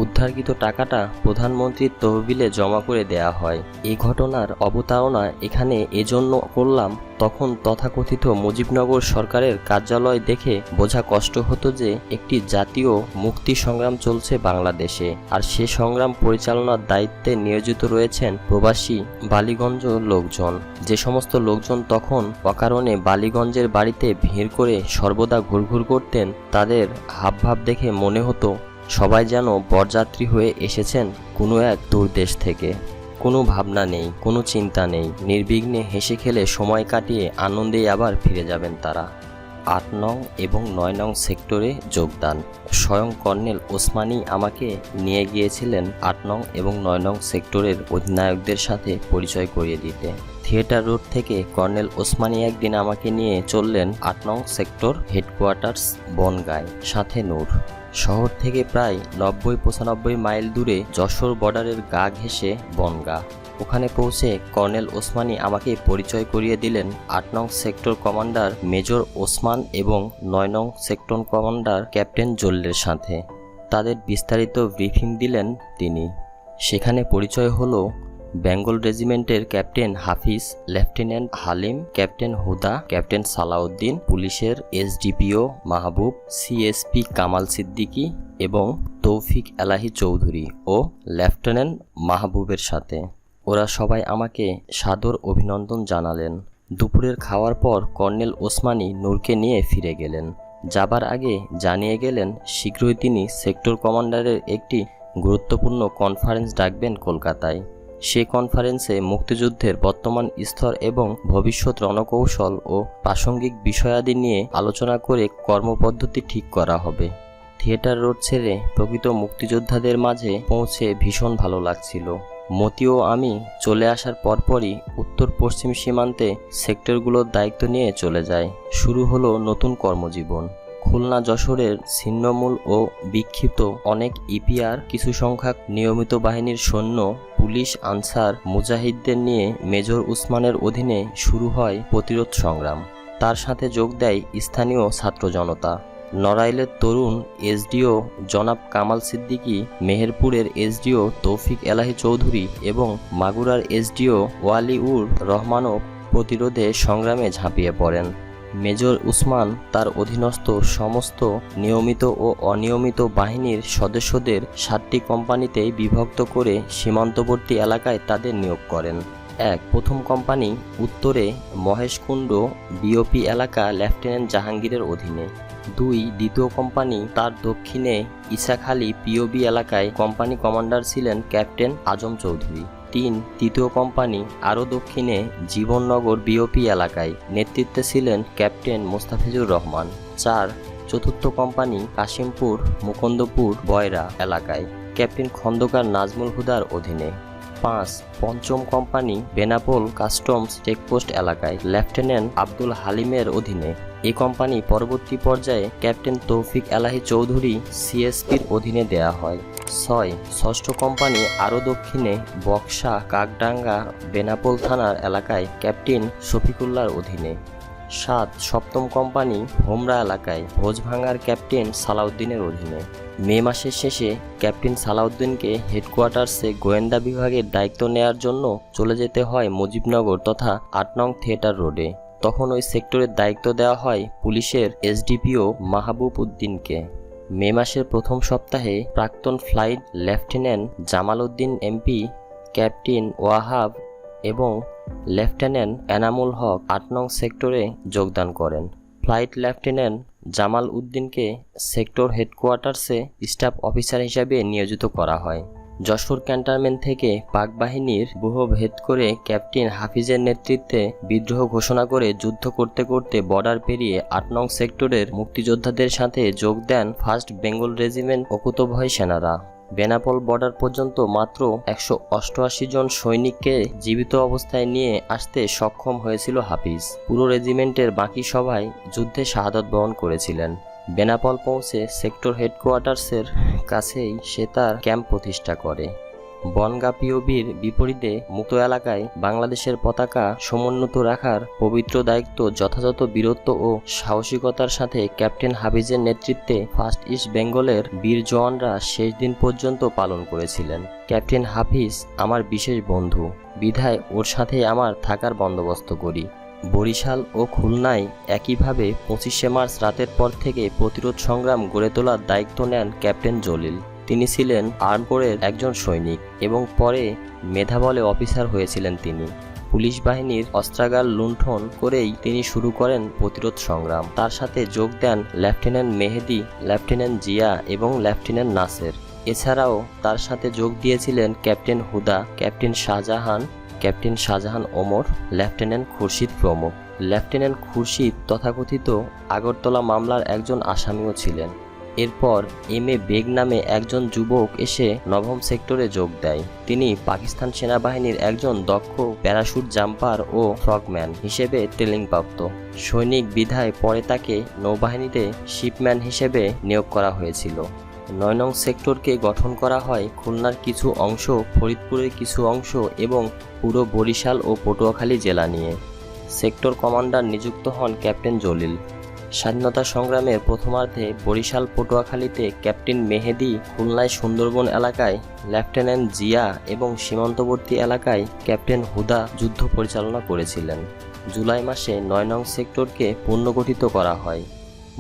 উদ্ধারকৃত টাকাটা প্রধানমন্ত্রীর তহবিলে জমা করে দেয়া হয়। এই ঘটনার অবতারণা এখানে এজন্য করলাম, তখন তথাকথিত মুজিবনগর সরকারের কার্যালয় দেখে বোঝা কষ্ট হতো যে একটি জাতীয় মুক্তি সংগ্রাম চলছে বাংলাদেশে, আর সে সংগ্রাম পরিচালনার দায়িত্বে নিয়োজিত রয়েছেন প্রবাসী বালিগঞ্জ লোকজন। যে সমস্ত লোকজন তখন অকারণে বালিগঞ্জের বাড়িতে ভিড় করে সর্বদা ঘুরঘুর করতেন, তাদের হাবভাব দেখে মনে হতো সবাই যেন বরযাত্রী হয়ে এসেছেন কোনো এক দূর দেশ থেকে। কোনো ভাবনা নেই, কোনো চিন্তা নেই, নির্বিঘ্নে হেসে খেলে সময় কাটিয়ে আনন্দেই আবার ফিরে যাবেন তারা। 8 নং এবং 9 নং সেক্টরে যোগদান। স্বয়ং কর্নেল ওসমানী আমাকে নিয়ে গিয়েছিলেন 8 নং এবং 9 নং সেক্টরের অধিনায়কদের সাথে পরিচয় করিয়ে দিতে। থিয়েটার রোড থেকে কর্নেল ওসমানী একদিন আমাকে নিয়ে চললেন 8 নং সেক্টর হেডকোয়ার্টার্স বনগাঁয়, সাথে নূর। শহর থেকে প্রায় 90-95 মাইল দূরে যশোর বর্ডারের গা ঘেঁষে বনগাঁ। ওখানে পৌঁছে কর্নেল ওসমানী আমাকে পরিচয় করিয়ে দিলেন 8 নং সেক্টর কমান্ডার মেজর ওসমান এবং 9 নং সেক্টর কমান্ডার ক্যাপ্টেন জল্লের সাথে। তাদের বিস্তারিত ব্রিফিং দিলেন তিনি। সেখানে পরিচয় হলো বেঙ্গল রেজিমেন্টের ক্যাপ্টেন হাফিজ, লেফটেন্যান্ট হালিম, ক্যাপ্টেন হুদা, ক্যাপ্টেন সালাউদ্দিন, পুলিশের এসডিপিও মাহবুব, সিএসপি কামাল সিদ্দিকী এবং তৌফিক এলাহি চৌধুরী ও লেফটেন্যান্ট মাহবুবের সাথে। ওরা সবাই আমাকে সাদর অভিনন্দন জানালেন। দুপুরের খাওয়ার পর কর্নেল ওসমানী নূরকে নিয়ে ফিরে গেলেন। যাবার আগে জানিয়ে গেলেন শীঘ্রই তিনি সেক্টর কমান্ডারের একটি গুরুত্বপূর্ণ কনফারেন্স ডাকবেন কলকাতায়। সে কনফারেন্সে মুক্তিযুদ্ধের বর্তমান স্তর এবং ভবিষ্যৎ রণকৌশল ও প্রাসঙ্গিক বিষয়াদি নিয়ে আলোচনা করে কর্মপদ্ধতি ঠিক করা হবে। থিয়েটার রোড ছেড়ে প্রকৃত মুক্তিযোদ্ধাদের মাঝে পৌঁছে ভীষণ ভালো লাগছিল। মতি ও আমি চলে আসার পরপরই উত্তর পশ্চিম সীমান্তে সেক্টরগুলোর দায়িত্ব নিয়ে চলে যায়। শুরু হলো নতুন কর্মজীবন। খুলনা যশোরের ছিন্নমূল ও বিক্ষিপ্ত অনেক ইপিআর, কিছু সংখ্যক নিয়মিত বাহিনীর সৈন্য, পুলিশ, আনসার, মুজাহিদদের নিয়ে মেজর উসমানের অধীনে শুরু হয় প্রতিরোধ সংগ্রাম। তার সাথে যোগ দেয় স্থানীয় ছাত্র জনতা। নড়াইলের তরুণ এসডিও জনাব কামাল সিদ্দিকী, মেহেরপুরের এসডিও তৌফিক এলাহি চৌধুরী এবং মাগুরার এসডিও ওয়ালিউর রহমানও প্রতিরোধে সংগ্রামে ঝাঁপিয়ে পড়েন। মেজর উসমান তার অধীনস্থ সমস্ত নিয়মিত ও অনিয়মিত বাহিনীর সদস্যদের 7টি কোম্পানিতে বিভক্ত করে সীমান্তবর্তী এলাকায় তাদের নিয়োগ করেন। প্রথম কোম্পানি উত্তরে মহেশকুণ্ড বিওপি এলাকা লেফটেন্যান্ট জাহাঙ্গীরের অধীনে। দ্বিতীয় কোম্পানি তার দক্ষিণে ইসাখালী পিওবি এলাকায় কোম্পানি কমান্ডার ছিলেন ক্যাপ্টেন আজম চৌধুরী। তৃতীয় কোম্পানি আরও দক্ষিণে জীবননগর বিওপি এলাকায়, নেতৃত্বে ছিলেন ক্যাপ্টেন মোস্তাফিজুর রহমান। চতুর্থ কোম্পানি কাশিমপুর মুকুন্দপুর বয়রা এলাকায়, ক্যাপ্টেন খন্দকার নাজমুল হুদার অধীনে। পঞ্চম কোম্পানি বেনাপোল কাস্টমস চেকপোস্ট এলাকায়, লেফটেন্যান্ট আব্দুল হালিমের অধীনে। এই কোম্পানি পরবর্তী পর্যায়ে ক্যাপ্টেন তৌফিক এলাহি চৌধুরী সিএসপির অধীনে দেয়া হয়। ষষ্ঠ কোম্পানি আরও দক্ষিণে বক্সা কাকডাঙ্গা বেনাপোল থানার এলাকায়, ক্যাপ্টেন শফিকুল্লাহর অধীনে। সপ্তম কোম্পানি হোমরা এলাকায়, ভোজভাঙ্গার ক্যাপ্টেন সালাউদ্দিনের অধীনে। মে মাসের শেষে ক্যাপ্টেন সালাউদ্দিনকে হেডকোয়ার্টার্সে গোয়েন্দা বিভাগের দায়িত্ব নেয়ার জন্য চলে যেতে হয় মুজিবনগর তথা 8 নং থিয়েটার রোডে। তখন ওই সেক্টরের দায়িত্ব দেওয়া হয় পুলিশের এসডিপিও মাহবুব উদ্দিনকে। মে মাসের প্রথম সপ্তাহে প্রাক্তন flight lieutenant Jamal Uddin MP, captain Wahab এবং লেফটেন্যান্ট এনামুল হক 8 নং সেক্টরে যোগদান করেন। ফ্লাইট লেফটেন্যান্ট জামাল উদ্দিনকে সেক্টর হেডকোয়ার্টার্সে স্টাফ অফিসার হিসাবে নিয়োজিত করা হয়। যশোর ক্যান্টনমেন্ট থেকে পাক বাহিনীর ব্যূহ ভেদ করে ক্যাপ্টেন হাফিজের নেতৃত্বে বিদ্রোহ ঘোষণা করে যুদ্ধ করতে করতে বর্ডার পেরিয়ে 8 নং সেক্টরের মুক্তিযোদ্ধাদের সাথে যোগ দেন 1st বেঙ্গল রেজিমেন্ট অকুতভয় সেনারা। বেনাপোল বর্ডার পর্যন্ত মাত্র 188 জন সৈনিককে জীবিত অবস্থায় নিয়ে আসতে সক্ষম হয়েছিল হাফিজ। পুরো রেজিমেন্টের বাকি সবাই যুদ্ধে শাহাদত বরণ করেছিলেন। বেনাপোল পৌঁছে সেক্টর হেডকোয়ার্টার্সের কাছেই সে তার ক্যাম্প প্রতিষ্ঠা করে। বনগাঁ পিওবির বিপরীতে মুক্ত এলাকায় বাংলাদেশের পতাকা সমুন্নত রাখার পবিত্র দায়িত্ব যথাযথ বীরত্ব ও সাহসিকতার সাথে ক্যাপ্টেন হাফিজের নেতৃত্বে 1st ইস্ট বেঙ্গলের বীর জওয়ানরা শেষ দিন পর্যন্ত পালন করেছিলেন। ক্যাপ্টেন হাফিজ আমার বিশেষ বন্ধু, বিধায় ওর সাথে আমার থাকার বন্দোবস্ত করি। বরিশাল ও খুলনায় একইভাবে 25শে মার্চ রাতের পর থেকে প্রতিরোধ সংগ্রাম গড়ে তোলার দায়িত্ব নেন ক্যাপ্টেন জলিল। তিনি ছিলেন আর্মকোরের একজন সৈনিক এবং পরে মেধাবলে অফিসার হয়েছিলেন তিনি। পুলিশ বাহিনীর অস্ত্রাগার লুণ্ঠন করেই তিনি শুরু করেন প্রতিরোধ সংগ্রাম। তার সাথে যোগ দেন লেফটেন্যান্ট মেহেদি, লেফটেন্যান্ট জিয়া এবং লেফটেন্যান্ট নাসের। এছাড়াও তার সাথে যোগ দিয়েছিলেন ক্যাপ্টেন হুদা, ক্যাপ্টেন শাহজাহান ওমর, লেফটেন্যান্ট খুরশিদ প্রমুখ। লেফটেন্যান্ট খুরশিদ তথাকথিত আগরতলা মামলার একজন আসামিও ছিলেন। এরপর এম.এ. বেগ নামে একজন যুবক এসে 9ম সেক্টরে যোগ দেয়। তিনি পাকিস্তান সেনাবাহিনীর একজন দক্ষ প্যারাশুট জাম্পার ও ফ্রগম্যান হিসেবে ট্রেনিংপ্রাপ্ত সৈনিক বিধায় পরে তাকে নৌবাহিনীতে শিপম্যান হিসেবে নিয়োগ করা হয়েছিল। 9 নং সেক্টরকে গঠন করা হয় খুলনার কিছু অংশ, ফরিদপুরের কিছু অংশ এবং পুরো বরিশাল ও পটুয়াখালী জেলা নিয়ে। সেক্টর কমান্ডার নিযুক্ত হন ক্যাপ্টেন জলিল। স্বাধীনতা সংগ্রামের প্রথমার্ধে বরিশাল পটুয়াখালীতে ক্যাপ্টেন মেহেদি, খুলনায় সুন্দরবন এলাকায় লেফটেন্যান্ট জিয়া এবং সীমান্তবর্তী এলাকায় ক্যাপ্টেন হুদা যুদ্ধ পরিচালনা করেছিলেন। জুলাই মাসে 9 নং সেক্টরকে পুনর্গঠিত করা হয়।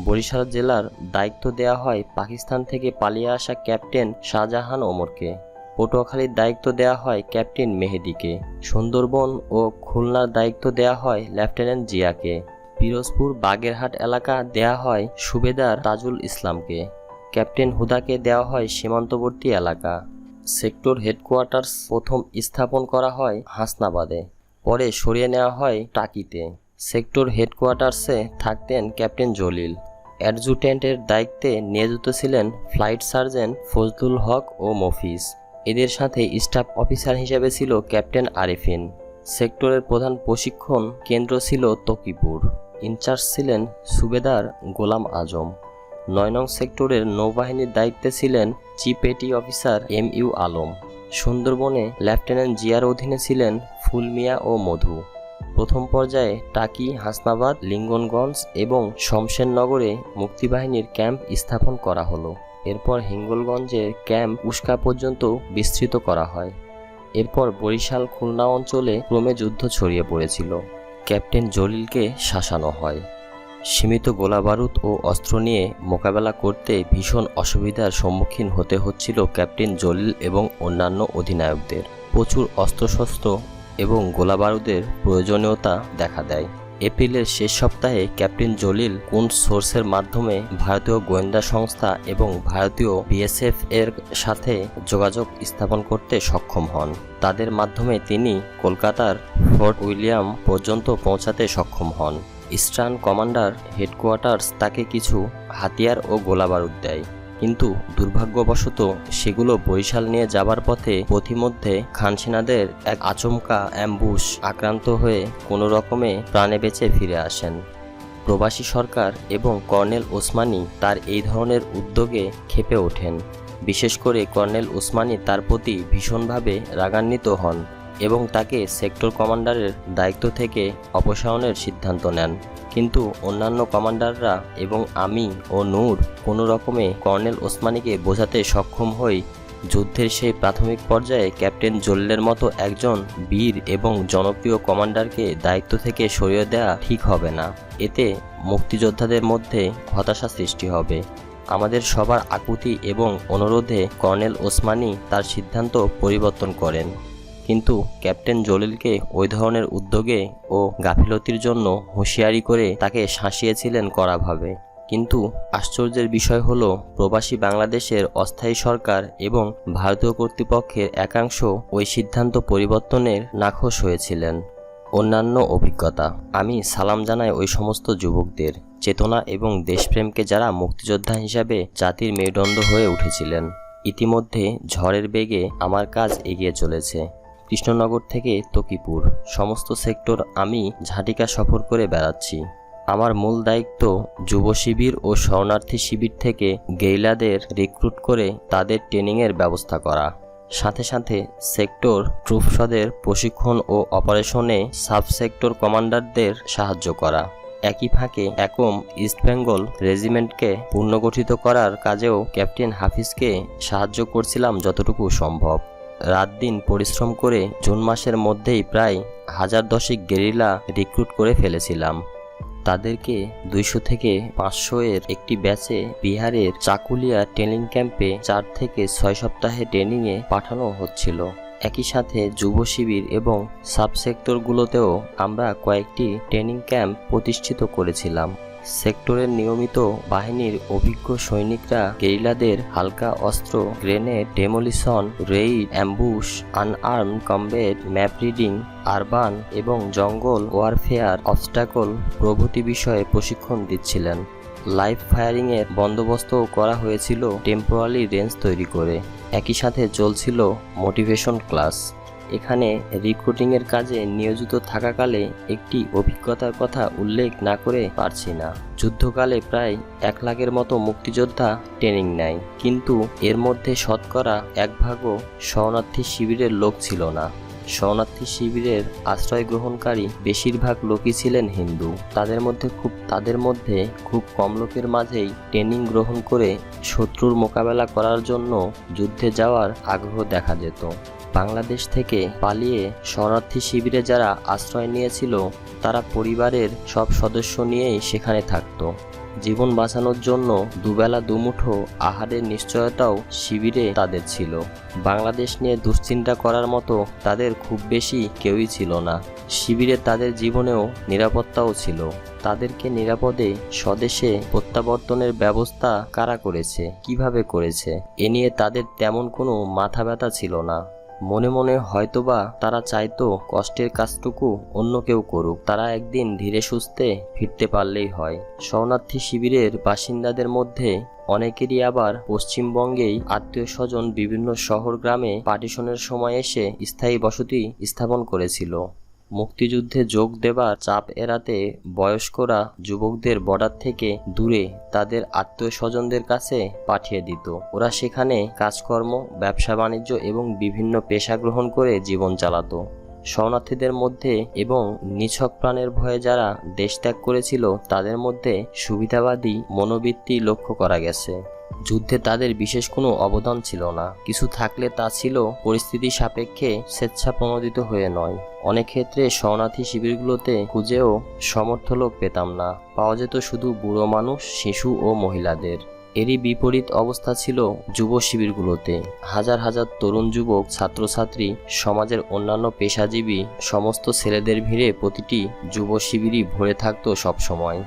বরিশাল জেলার দায়িত্ব দেওয়া হয় পাকিস্তান থেকে পালিয়ে আসা ক্যাপ্টেন শাহজাহান ওমরকে। পটুয়াখালীর দায়িত্ব দেওয়া হয় ক্যাপ্টেন মেহেদীকে, সুন্দরবন ও খুলনার দায়িত্ব দেওয়া হয় লেফটেন্যান্ট জিয়াকে, পিরোজপুর বাগেরহাট এলাকা দেয়া হয় সুবেদার তাজুল ইসলামকে, ক্যাপ্টেন হুদাকে দেওয়া হয় সীমান্তবর্তী এলাকা। সেক্টর হেডকোয়ার্টার্স প্রথম স্থাপন করা হয় হাসনাবাদে, পরে সরিয়ে নেওয়া হয় টাকিতে। সেক্টর হেডকোয়ার্টার্সে থাকতেন ক্যাপ্টেন জলিল। অ্যাডজুটেন্টের দায়িত্বে নিয়োজিত ছিলেন ফ্লাইট সার্জেন্ট ফজলুল হক ও মফিজ। এদের সাথে স্টাফ অফিসার হিসেবে ছিল ক্যাপ্টেন আরিফিন। সেক্টরের প্রধান প্রশিক্ষণ কেন্দ্র ছিল তকিপুর। ইনচার্জ ছিলেন সুবেদার গোলাম আজম। ৯ নং সেক্টরের নৌবাহিনীর দায়িত্বে ছিলেন chief petty officer MU Alam. সুন্দরবনে লেফটেন্যান্ট জিয়ার অধীনে ছিলেন ফুলমিয়া ও মধু। প্রথম পর্যায়ে টাকি, হাসনাবাদ, লিঙ্গনগঞ্জ এবং শমশেরনগরে মুক্তিবাহিনীর ক্যাম্প স্থাপন করা হলো। এরপর হিঙ্গলগঞ্জের ক্যাম্প উস্কা পর্যন্ত বিস্তৃত করা হয়। এরপর বরিশাল, খুলনা অঞ্চলে ক্রমে যুদ্ধ ছড়িয়ে পড়েছিল। ক্যাপ্টেন জলিলকে শাসানো হয়। সীমিত গোলাবারুদ ও অস্ত্র নিয়ে মোকাবেলা করতে ভীষণ অসুবিধার সম্মুখীন হতে হচ্ছিল ক্যাপ্টেন জলিল এবং অন্যান্য অধিনায়কদের। প্রচুর অস্ত্রশস্ত্র এবং গোলাবারুদের প্রয়োজনীয়তা দেখা দেয়। এপ্রিলের শেষ সপ্তাহে ক্যাপ্টেন জলিল কোন সোর্সের মাধ্যমে ভারতীয় গোয়েন্দা সংস্থা এবং ভারতীয় BSF এর সাথে যোগাযোগ স্থাপন করতে সক্ষম হন। তাদের মাধ্যমে তিনি কলকাতার ফোর্ট উইলিয়াম পর্যন্ত পৌঁছাতে সক্ষম হন। ইস্টার্ন কমান্ডার হেডকোয়ার্টার্স তাকে কিছু হাতিয়ার ও গোলাবারুদ দেয়, কিন্তু দুর্ভাগ্যবশত সেগুলো বরিশাল নিয়ে যাবার পথে পথিমধ্যে খান সেনাদের এক আচমকা অ্যাম্বুশ আক্রান্ত হয়ে কোনো রকমে প্রাণে বেঁচে ফিরে আসেন। প্রবাসী সরকার এবং কর্নেল ওসমানী তার এই ধরনের উদ্যোগে ক্ষেপে ওঠেন। বিশেষ করে কর্নেল ওসমানী তার প্রতি ভীষণভাবে রাগান্বিত হন এবং তাকে সেক্টর কমান্ডারের দায়িত্ব থেকে অপসারণের সিদ্ধান্ত নেন। কিন্তু অন্যান্য কমান্ডাররা এবং আমি ও নূর কোনো রকমে কর্নেল ওসমানীকে বোঝাতে সক্ষম হই যুদ্ধের সেই প্রাথমিক পর্যায়ে ক্যাপ্টেন জলিলের মতো একজন বীর এবং জনপ্রিয় কমান্ডারকে দায়িত্ব থেকে সরিয়ে দেওয়া ঠিক হবে না। এতে মুক্তিযোদ্ধাদের মধ্যে হতাশা সৃষ্টি হবে। আমাদের সবার আকুতি এবং অনুরোধে কর্নেল ওসমানী তার সিদ্ধান্ত পরিবর্তন করেন, কিন্তু ক্যাপ্টেন জলিলকে ওই ধরনের উদ্যোগে ও গাফিলতির জন্য হুঁশিয়ারি করে তাকে শাসিয়েছিলেন কড়াভাবে। কিন্তু আশ্চর্যের বিষয় হলো, প্রবাসী বাংলাদেশের অস্থায়ী সরকার এবং ভারতীয় কর্তৃপক্ষের একাংশ ওই সিদ্ধান্ত পরিবর্তনের নাখোশ হয়েছিলেন। অন্যান্য অভিজ্ঞতা। আমি সালাম জানাই ওই সমস্ত যুবকদের চেতনা এবং দেশপ্রেমকে, যারা মুক্তিযোদ্ধা হিসাবে জাতির মেরুদণ্ড হয়ে উঠেছিলেন। ইতিমধ্যে ঝড়ের বেগে আমার কাজ এগিয়ে চলেছে। কৃষ্ণনগর থেকে তকিপুর সমস্ত সেক্টর আমি ঝাঁটিকা সফর করে বেড়াচ্ছি। আমার মূল দায়িত্ব যুব শিবির ও শরণার্থী শিবির থেকে গেরিলাদের রিক্রুট করে তাদের ট্রেনিংয়ের ব্যবস্থা করা, সাথে সাথে সেক্টর ট্রুপসদের প্রশিক্ষণ ও অপারেশনে সাব সেক্টর কমান্ডারদের সাহায্য করা। একই ফাঁকে একম ইস্ট বেঙ্গল রেজিমেন্টকে পুনর্গঠিত করার কাজেও ক্যাপ্টেন হাফিজকে সাহায্য করছিলাম যতটুকু সম্ভব। রাত দিন পরিশ্রম করে জুন মাসের মধ্যেই প্রায় 1010 গেরিলা রিক্রুট করে ফেলেছিলাম। তাদেরকে 200 থেকে 500 এর একটি ব্যাচে বিহারের চাকুলিয়া ট্রেনিং ক্যাম্পে 4 থেকে 6 সপ্তাহে ট্রেনিংয়ে পাঠানো হচ্ছিল। একই সাথে যুব শিবির এবং সাব সেক্টরগুলোতেও আমরা কয়েকটি ট্রেনিং ক্যাম্প প্রতিষ্ঠিত করেছিলাম। সেক্টরের নিয়মিত বাহিনীর অভিজ্ঞ সৈনিকরা গেরিলাদের হালকা অস্ত্র, grenade, demolition, Raid, ambush, unarmed combat, map reading, urban এবং জঙ্গল ওয়ারফেয়ার, অবস্টাকল প্রভৃতি বিষয়ে প্রশিক্ষণ দিচ্ছিলেন। লাইভ ফায়ারিংয়ের বন্দোবস্তও করা হয়েছিল টেম্পোরারি রেঞ্জ তৈরি করে। একই সাথে চলছিল মোটিভেশন ক্লাস। এখানে রিক্রুটিংয়ের কাজে নিয়োজিত থাকাকালে একটি অভিজ্ঞতার কথা উল্লেখ না করে পারছি না। যুদ্ধকালে প্রায় 1 লাখের মতো মুক্তিযোদ্ধা ট্রেনিং নেয়, কিন্তু এর মধ্যে শতকরা 1 ভাগও শরণার্থী শিবিরের লোক ছিল না। শরণার্থী শিবিরের আশ্রয় গ্রহণকারী বেশিরভাগ লোকই ছিলেন হিন্দু। তাদের মধ্যে খুব কম লোকের মাঝেই ট্রেনিং গ্রহণ করে শত্রুর মোকাবেলা করার জন্য যুদ্ধে যাওয়ার আগ্রহ দেখা যেত। বাংলাদেশ থেকে পালিয়ে শরণার্থী শিবিরে যারা আশ্রয় নিয়েছিল তারা পরিবারের সব সদস্য নিয়েই সেখানে থাকত। জীবন বাঁচানোর জন্য দুবেলা দুমুঠো আহারের নিশ্চয়তাও শিবিরে তাদের ছিল। বাংলাদেশ নিয়ে দুশ্চিন্তা করার মতো তাদের খুব বেশি কেউই ছিল না। শিবিরে তাদের জীবনেও নিরাপত্তাও ছিল। তাদেরকে নিরাপদে স্বদেশে প্রত্যাবর্তনের ব্যবস্থা কারা করেছে, কিভাবে করেছে, এ নিয়ে তাদের তেমন কোনো মাথা ব্যথা ছিল না। মনে মনে হয়তোবা তারা চাইতো কষ্টের কাজটুকু অন্য কেউ করুক, তারা একদিন ধীরে সুস্থে ফিরতে পারলেই হয়। শরণার্থী শিবিরের বাসিন্দাদের মধ্যে অনেকেরই আবার পশ্চিমবঙ্গেই আত্মীয় স্বজন বিভিন্ন শহর গ্রামে পার্টিশনের সময় এসে স্থায়ী বসতি স্থাপন করেছিল। মুক্তিযুদ্ধে যোগ দেবার চাপ এড়াতে বয়স্করা যুবকদের বর্ডার থেকে দূরে তাদের আত্মীয় স্বজনদের কাছে পাঠিয়ে দিত। ওরা সেখানে কাজকর্ম, ব্যবসা বাণিজ্য এবং বিভিন্ন পেশা গ্রহণ করে জীবন চালাতো। শরণার্থীদের মধ্যে এবং নিছক প্রাণের ভয়ে যারা দেশ ত্যাগ করেছিল তাদের মধ্যে সুবিধাবাদী মনোবৃত্তি লক্ষ্য করা গেছে। যুদ্ধে তাদের বিশেষ কোনো অবদান ছিল না, কিছু থাকলে তা ছিল পরিস্থিতি সাপেক্ষে স্বেচ্ছাপ্রণোদিত হয়ে নয়। অনেক ক্ষেত্রে শরণার্থী শিবিরগুলোতে খুঁজেও সমর্থ লোক পেতাম না, পাওয়া যেত শুধু বুড়ো মানুষ, শিশু ও মহিলাদের। এরই বিপরীত অবস্থা ছিল যুব শিবিরগুলোতে। হাজার হাজার তরুণ যুবক, ছাত্রছাত্রী, সমাজের অন্যান্য পেশাজীবী সমস্ত ছেলেদের ভিড়ে প্রতিটি যুব শিবিরই ভরে থাকতো সবসময়।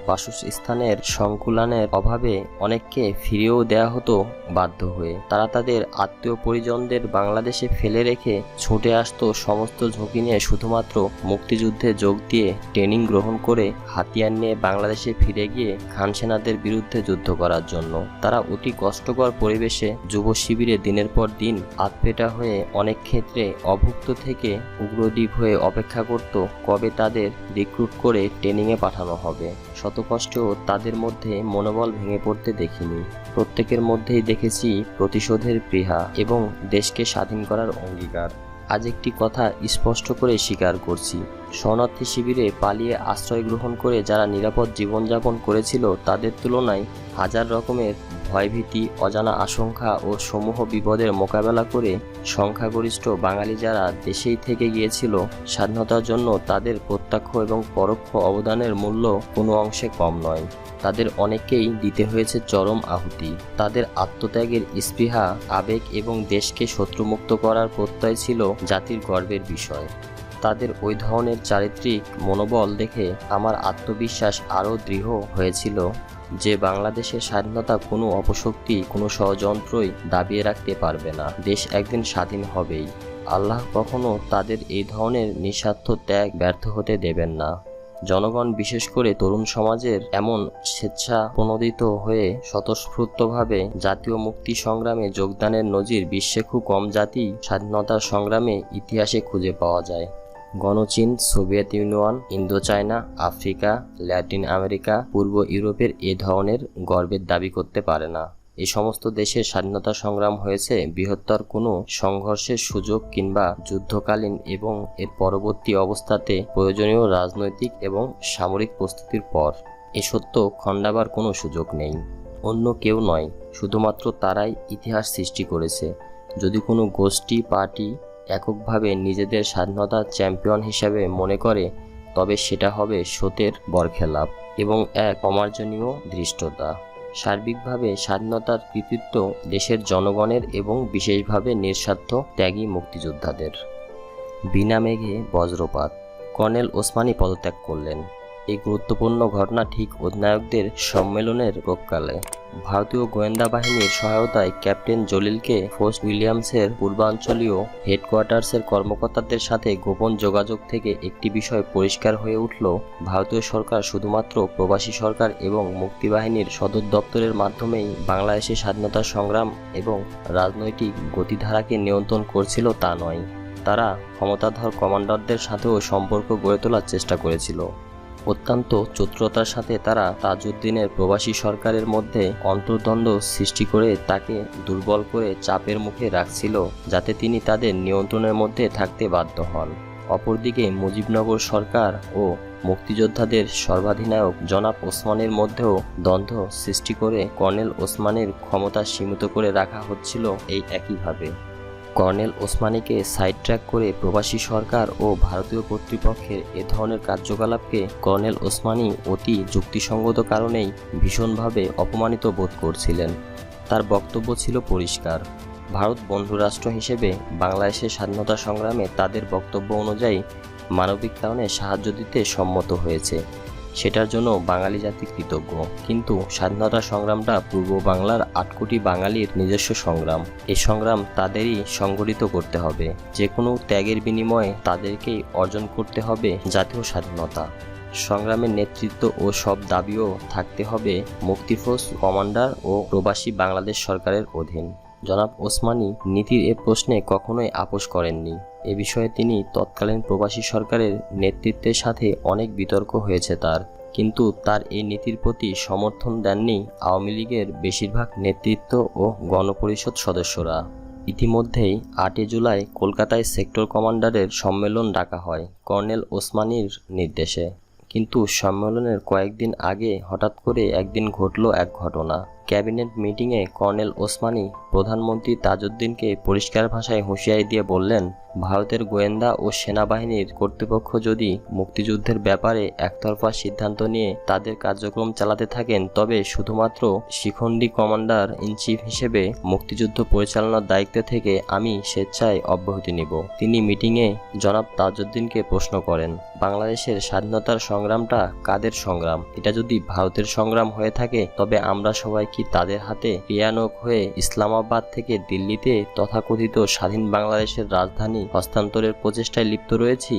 বাসস্থানের সংকুলানের অভাবে অনেককে ফিরিয়েও দেয়া হতো বাধ্য হয়ে। তারা তাদের আত্মীয় পরিজনদের বাংলাদেশে ফেলে রেখে ছুটে আসতো সমস্ত ঝুঁকি নিয়ে শুধুমাত্র মুক্তিযুদ্ধে যোগ দিয়ে ট্রেনিং গ্রহণ করে হাতিয়ার নিয়ে বাংলাদেশে ফিরে গিয়ে খান সেনাদের বিরুদ্ধে যুদ্ধ করার জন্য। তারা অতি কষ্টকর পরিবেশে যুব শিবিরে দিনের পর দিন আতপেটা হয়ে অনেক ক্ষেত্রে অভুক্ত থেকে উগ্রদ্বীপ হয়ে অপেক্ষা করত কবে তাদের রিক্রুট করে ট্রেনিংয়ে পাঠানো হবে। শত কষ্টেও তাদের মধ্যে মনোবল ভেঙে পড়তে দেখিনি। প্রত্যেকের মধ্যেই দেখেছি প্রতিশোধের পৃহা এবং দেশকে স্বাধীন করার অঙ্গীকার। আজ একটি কথা স্পষ্ট করে স্বীকার করছি, শরণার্থী শিবিরে পালিয়ে আশ্রয় গ্রহণ করে যারা নিরাপদ জীবনযাপন করেছিল তাদের তুলনায় হাজার রকমের ভয়ভীতি, অজানা আশঙ্কা ও সমূহ বিপদের মোকাবেলা করে সংখ্যাগরিষ্ঠ বাঙালি যারা দেশেই থেকে গিয়েছিল স্বাধীনতার জন্য, তাদের প্রত্যক্ষ এবং পরোক্ষ অবদানের মূল্য কোনো অংশে কম নয়। তাদের অনেককেই দিতে হয়েছে চরম আহুতি। তাদের আত্মত্যাগের স্পৃহা, আবেগ এবং দেশকে শত্রুমুক্ত করার প্রত্যয় ছিল জাতির গর্বের বিষয়। তাদের ওই ধরনের চারিত্রিক মনোবল দেখে আমার আত্মবিশ্বাস আরও দৃঢ় হয়েছিল যে বাংলাদেশের স্বাধীনতা কোনো অপশক্তি, কোনো ষড়যন্ত্রই দাবিয়ে রাখতে পারবে না। দেশ একদিন স্বাধীন হবেই। আল্লাহ কখনো তাদের এই ধরনের নিঃস্বার্থ ত্যাগ ব্যর্থ হতে দেবেন না। জনগণ, বিশেষ করে তরুণ সমাজের এমন স্বেচ্ছাপ্রণোদিত হয়ে স্বতঃস্ফূর্তভাবে জাতীয় মুক্তি সংগ্রামে যোগদানের নজির বিশ্বে খুব কম জাতি স্বাধীনতার সংগ্রামে ইতিহাসে খুঁজে পাওয়া যায়। গণচীন, Soviet Union, Indo China, Africa, Latin America, পূর্ব ইউরোপের এ ধরনের গর্বের দাবি করতে পারে না। এই সমস্ত দেশের স্বাধীনতা সংগ্রাম হয়েছে বৃহত্তর কোনো সংঘর্ষের সুযোগ কিংবা যুদ্ধকালীন এবং এর পরবর্তী অবস্থাতে প্রয়োজনীয় রাজনৈতিক এবং সামরিক প্রস্তুতির পর। এ সত্য খণ্ডাবার কোনো সুযোগ নেই। অন্য কেউ নয়, শুধুমাত্র তারাই ইতিহাস সৃষ্টি করেছে। যদি কোনো গোষ্ঠী, পার্টি এককভাবে নিজেদের স্বাধীনতার চ্যাম্পিয়ন হিসাবে মনে করে, তবে সেটা হবে সত্যের বরখেলাপ এবং এক অমার্জনীয় ধৃষ্টতা। সার্বিকভাবে স্বাধীনতার কৃতিত্ব দেশের জনগণের এবং বিশেষভাবে নিঃস্বার্থ ত্যাগী মুক্তিযোদ্ধাদের। বিনা মেঘে বজ্রপাত, কর্নেল ওসমানী পদত্যাগ করলেন। এই গুরুত্বপূর্ণ ঘটনা ঠিক অধিনায়কদের সম্মেলনের প্রকালে ভারতীয় গোয়েন্দা বাহিনীর সহায়তায় ক্যাপ্টেন জলিলকে ফোর্ট উইলিয়ামসের পূর্বাঞ্চলীয় হেডকোয়ার্টার্সের কর্মকর্তাদের সাথে গোপন যোগাযোগ থেকে একটি বিষয় পরিষ্কার হয়ে উঠল। ভারতীয় সরকার শুধুমাত্র প্রবাসী সরকার এবং মুক্তিবাহিনীর সদর দপ্তরের মাধ্যমেই বাংলাদেশের স্বাধীনতা সংগ্রাম এবং রাজনৈতিক গতিধারাকে নিয়ন্ত্রণ করছিল তা নয়, তারা ক্ষমতাধর কমান্ডারদের সাথেও সম্পর্ক গড়ে তোলার চেষ্টা করেছিল। অত্যন্ত চতুরতার সাথে তারা তাজউদ্দিনের প্রবাসী সরকারের মধ্যে অন্তর্দ্বন্দ্ব সৃষ্টি করে তাকে দুর্বল করে চাপের মুখে রাখছিল, যাতে তিনি তাদের নিয়ন্ত্রণের মধ্যে থাকতে বাধ্য হন। অপরদিকে মুজিবনগর সরকার ও মুক্তিযোদ্ধাদের সর্বাধিনায়ক জনাব ওসমানের মধ্যেও দ্বন্দ্ব সৃষ্টি করে কর্নেল ওসমানের ক্ষমতা সীমিত করে রাখা হচ্ছিল এই একইভাবে। কর্নেল ওসমানীকে সাইড ট্র্যাক করে প্রবাসী সরকার ও ভারতীয় কর্তৃপক্ষের এ ধরনের কার্যকলাপকে কর্নেল ওসমানী অতি যুক্তিসঙ্গত কারণেই ভীষণভাবে অপমানিত বোধ করছিলেন। তার বক্তব্য ছিল পরিষ্কার। ভারত বন্ধুরাষ্ট্র হিসেবে বাংলাদেশের স্বাধীনতা সংগ্রামে তাদের বক্তব্য অনুযায়ী মানবিক কারণে সাহায্য দিতে সম্মত হয়েছে, সেটার জন্য বাঙালি জাতি কৃতজ্ঞ। কিন্তু স্বাধীনতা সংগ্রামটা পূর্ব বাংলার 8 কোটি বাঙালির নিজস্ব সংগ্রাম। এই সংগ্রাম তাদেরই সংগঠিত করতে হবে। যে কোনো ত্যাগের বিনিময়ে তাদেরকেই অর্জন করতে হবে জাতীয় স্বাধীনতা। সংগ্রামের নেতৃত্ব ও সব দাবিও থাকতে হবে মুক্তিফৌজ কমান্ডার ও প্রবাসী বাংলাদেশ সরকারের অধীন। জনাব ওসমানী নীতির এ প্রশ্নে কখনোই আপোস করেননি। এ বিষয়ে তিনি তৎকালীন প্রবাসী সরকারের নেতৃত্বের সাথে অনেক বিতর্ক হয়েছে তার, কিন্তু তার এই নীতির প্রতি সমর্থন দেননি আওয়ামী লীগের বেশিরভাগ নেতৃত্ব ও গণপরিষদ সদস্যরা। ইতিমধ্যেই 8 জুলাই কলকাতায় সেক্টর কমান্ডারের সম্মেলন ডাকা হয় কর্নেল ওসমানীর নির্দেশে। কিন্তু সম্মেলনের কয়েকদিন আগে হঠাৎ করে একদিন ঘটল এক ঘটনা। ক্যাবিনেট মিটিংয়ে কর্নেল ওসমানী প্রধানমন্ত্রী তাজউদ্দিনকে পরিষ্কার ভাষায় হুঁশিয়ারি দিয়ে বললেন, ভারতের গোয়েন্দা ও সেনাবাহিনীর কর্তৃপক্ষ যদি মুক্তিযুদ্ধের ব্যাপারে একতরফা সিদ্ধান্ত নিয়ে তাদের কার্যক্রম চালাতে থাকেন, তবে শুধুমাত্র শিখণ্ডী কমান্ডার ইন চিফ হিসেবে মুক্তিযুদ্ধ পরিচালনার দায়িত্ব থেকে আমি স্বেচ্ছায় অব্যাহতি নিব। তিনি মিটিংয়ে জনাব তাজউদ্দিনকে প্রশ্ন করেন, বাংলাদেশের স্বাধীনতার সংগ্রামটা কাদের সংগ্রাম? এটা যদি ভারতের সংগ্রাম হয়ে থাকে, তবে আমরা সবাই কি তাদের হাতে ক্রিয়ানক হয়ে ইসলামাবাদ থেকে দিল্লিতে তথাকথিত স্বাধীন বাংলাদেশের রাজধানী হস্তান্তরের প্রচেষ্টায় লিপ্ত রয়েছি?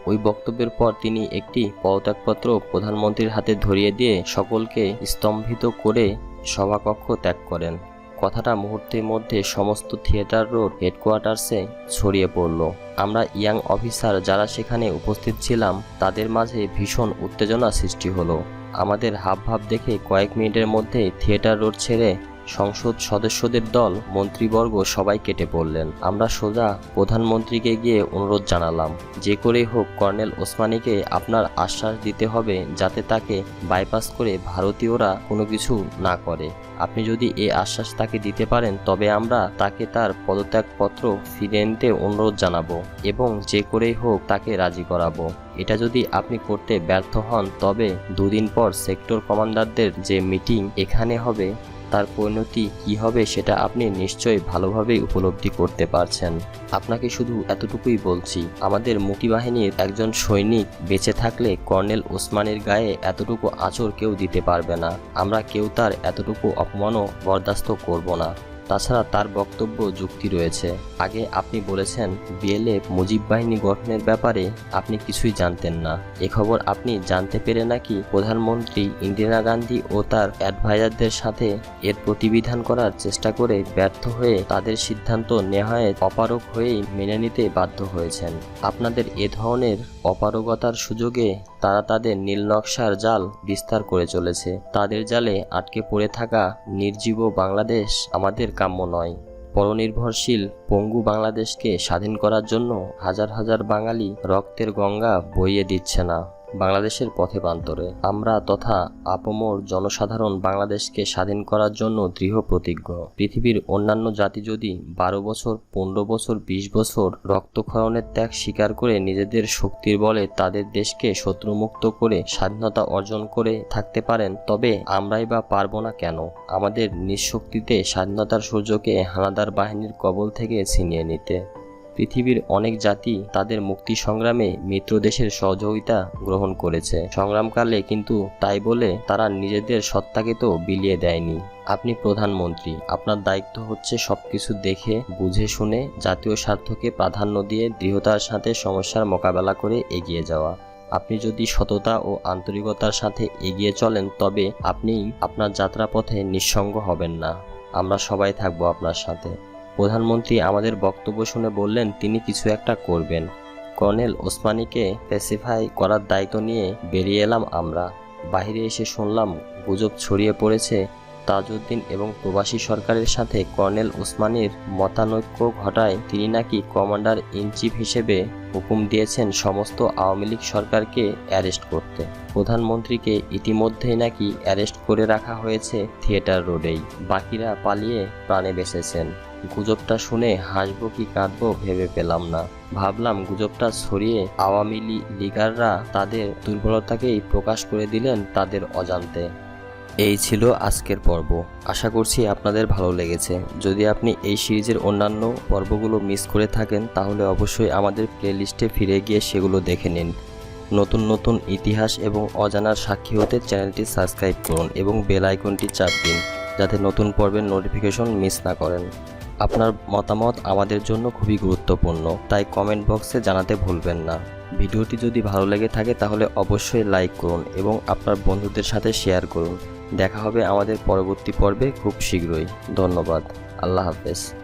ওই বক্তব্যের পর তিনি একটি পদত্যাগপত্র প্রধানমন্ত্রীর হাতে ধরিয়ে দিয়ে সকলকে স্তম্ভিত করে সভাকক্ষ ত্যাগ করেন। কথাটা মুহূর্তের মধ্যে সমস্ত থিয়েটার রোড হেডকোয়ার্টার্সে ছড়িয়ে পড়ল। আমরা ইয়াং অফিসার যারা সেখানে উপস্থিত ছিলাম তাদের মাঝে ভীষণ উত্তেজনা সৃষ্টি হলো। আমাদের হাবভাব দেখে কয়েক মিনিটের মধ্যে থিয়েটার রোড ছেড়ে সংসদ সদস্যদের দল, মন্ত্রীবর্গ সবাই কেটে পড়লেন। আমরা সোজা প্রধানমন্ত্রীকে গিয়ে অনুরোধ জানালাম, যে করেই হোক কর্নেল ওসমানীকে আপনার আশ্বাস দিতে হবে যাতে তাকে বাইপাস করে ভারতীয়রা কোনো কিছু না করে। আপনি যদি এই আশ্বাস তাকে দিতে পারেন, তবে আমরা তাকে তার পদত্যাগপত্র ফিরিয়ে নিতে অনুরোধ জানাবো এবং যে করেই হোক তাকে রাজি করাবো। এটা যদি আপনি করতে ব্যর্থ হন, তবে 2 দিন পর সেক্টর কমান্ডারদের যে মিটিং এখানে হবে, তার পরিণতি কী হবে সেটা আপনি নিশ্চয়ই ভালোভাবেই উপলব্ধি করতে পারছেন। আপনাকে শুধু এতটুকুই বলছি, আমাদের মুক্তিবাহিনীর একজন সৈনিক বেঁচে থাকলে কর্নেল ওসমানীর গায়ে এতটুকু আঁচড় কেউ দিতে পারবে না। আমরা কেউ তার এতটুকু অপমানও বরদাস্ত করব না। তাছাড়া তার বক্তব্য যুক্তি রয়েছে। আগে আপনি বলেছেন বিএলএফ মুজিব বাহিনী গঠনের ব্যাপারে আপনি কিছুই জানতেন না। এ খবর আপনি জানতে পেরে নাকি প্রধানমন্ত্রী ইন্দিরা গান্ধী ও তার অ্যাডভাইজারদের সাথে এর প্রতিবিধান করার চেষ্টা করে ব্যর্থ হয়ে তাদের সিদ্ধান্ত নেওয়ায় অপারগ হয়েই মেনে নিতে বাধ্য হয়েছেন। আপনাদের এ ধরনের অপারগতার সুযোগে তারা তাদের নীল নকশার জাল বিস্তার করে চলেছে। তাদের জালে আটকে পড়ে থাকা নির্জীব বাংলাদেশ আমাদের কাম্য নয়। পরনির্ভরশীল পঙ্গু বাংলাদেশকে স্বাধীন করার জন্য হাজার হাজার বাঙালি রক্তের গঙ্গা বইয়ে দিচ্ছে না বাংলাদেশের পথে প্রান্তরে। আমরা তথা আপামর জনসাধারণ বাংলাদেশকে স্বাধীন করার জন্য দৃঢ় প্রতিজ্ঞ। পৃথিবীর অন্যান্য জাতি যদি 12 বছর, 15 বছর, 20 বছর রক্তক্ষরণের ত্যাগ স্বীকার করে নিজেদের শক্তির বলে তাদের দেশকে শত্রুমুক্ত করে স্বাধীনতা অর্জন করে থাকতে পারেন, তবে আমরাই বা পারব না কেন আমাদের নিঃশক্তিতে স্বাধীনতার সূর্যকে হানাদার বাহিনীর কবল থেকে ছিনিয়ে নিতে? পৃথিবীর অনেক জাতি তাদের মুক্তি সংগ্রামে মিত্র দেশের সহযোগিতা গ্রহণ করেছে সংগ্রামকালে, কিন্তু তাই বলে তারা নিজেদের সত্তাকে তো বিলিয়ে দেয়নি। আপনি প্রধানমন্ত্রী, আপনার দায়িত্ব হচ্ছে সবকিছু দেখে বুঝে শুনে জাতীয় স্বার্থকে প্রাধান্য দিয়ে দৃঢ়তার সাথে সমস্যার মোকাবেলা করে এগিয়ে যাওয়া। আপনি যদি সততা ও আন্তরিকতার সাথে এগিয়ে চলেন, তবে আপনি আপনার যাত্রাপথে নিঃসঙ্গ হবেন না। আমরা সবাই থাকবো আপনার সাথে। প্রধানমন্ত্রী আমাদের বক্তব্য শুনে বললেন তিনি কিছু একটা করবেন। কর্নেল ওসমানীকে প্যাসিফাই করার দায়িত্ব নিয়ে বেরিয়ে এলাম আমরা। বাইরে এসে শুনলাম গুজব ছড়িয়ে পড়েছে তাজউদ্দিন এবং প্রবাসী সরকারের সাথে কর্নেল ওসমানীর মতানৈক্য ঘটায় তিনি নাকি কমান্ডার ইন চিফ হিসেবে হুকুম দিয়েছেন সমস্ত আওয়ামী লীগ সরকারকে অ্যারেস্ট করতে। প্রধানমন্ত্রীকে ইতিমধ্যেই নাকি অ্যারেস্ট করে রাখা হয়েছে থিয়েটার রোডেই। বাকিরা পালিয়ে প্রাণে বেঁচেছেন। গুজবটা শুনে হাসবো কি কাঁদবো ভেবে পেলাম না। ভাবলাম গুজবটা ছড়িয়ে আওয়ামী লীগাররা তাদের দুর্বলতাকেই প্রকাশ করে দিলেন তাদের অজান্তে। এই ছিল আজকের পর্ব। আশা করছি আপনাদের ভালো লেগেছে। যদি আপনি এই সিরিজের অন্যান্য পর্বগুলো মিস করে থাকেন তাহলে অবশ্যই আমাদের প্লেলিস্টে ফিরে গিয়ে সেগুলো দেখে নিন। নতুন নতুন ইতিহাস এবং অজানার সাক্ষী হতে চ্যানেলটি সাবস্ক্রাইব করুন এবং বেল আইকনটি চাপ দিন যাতে নতুন পর্বের নোটিফিকেশন মিস না করেন। আপনার মতামত আমাদের জন্য খুবই গুরুত্বপূর্ণ, তাই কমেন্ট বক্সে জানাতে ভুলবেন না। ভিডিওটি যদি ভালো লেগে থাকে তাহলে অবশ্যই লাইক করুন এবং আপনার বন্ধুদের সাথে শেয়ার করুন। দেখা হবে আমাদের পরবর্তী পর্বে খুব শীঘ্রই। ধন্যবাদ। আল্লাহ হাফেজ।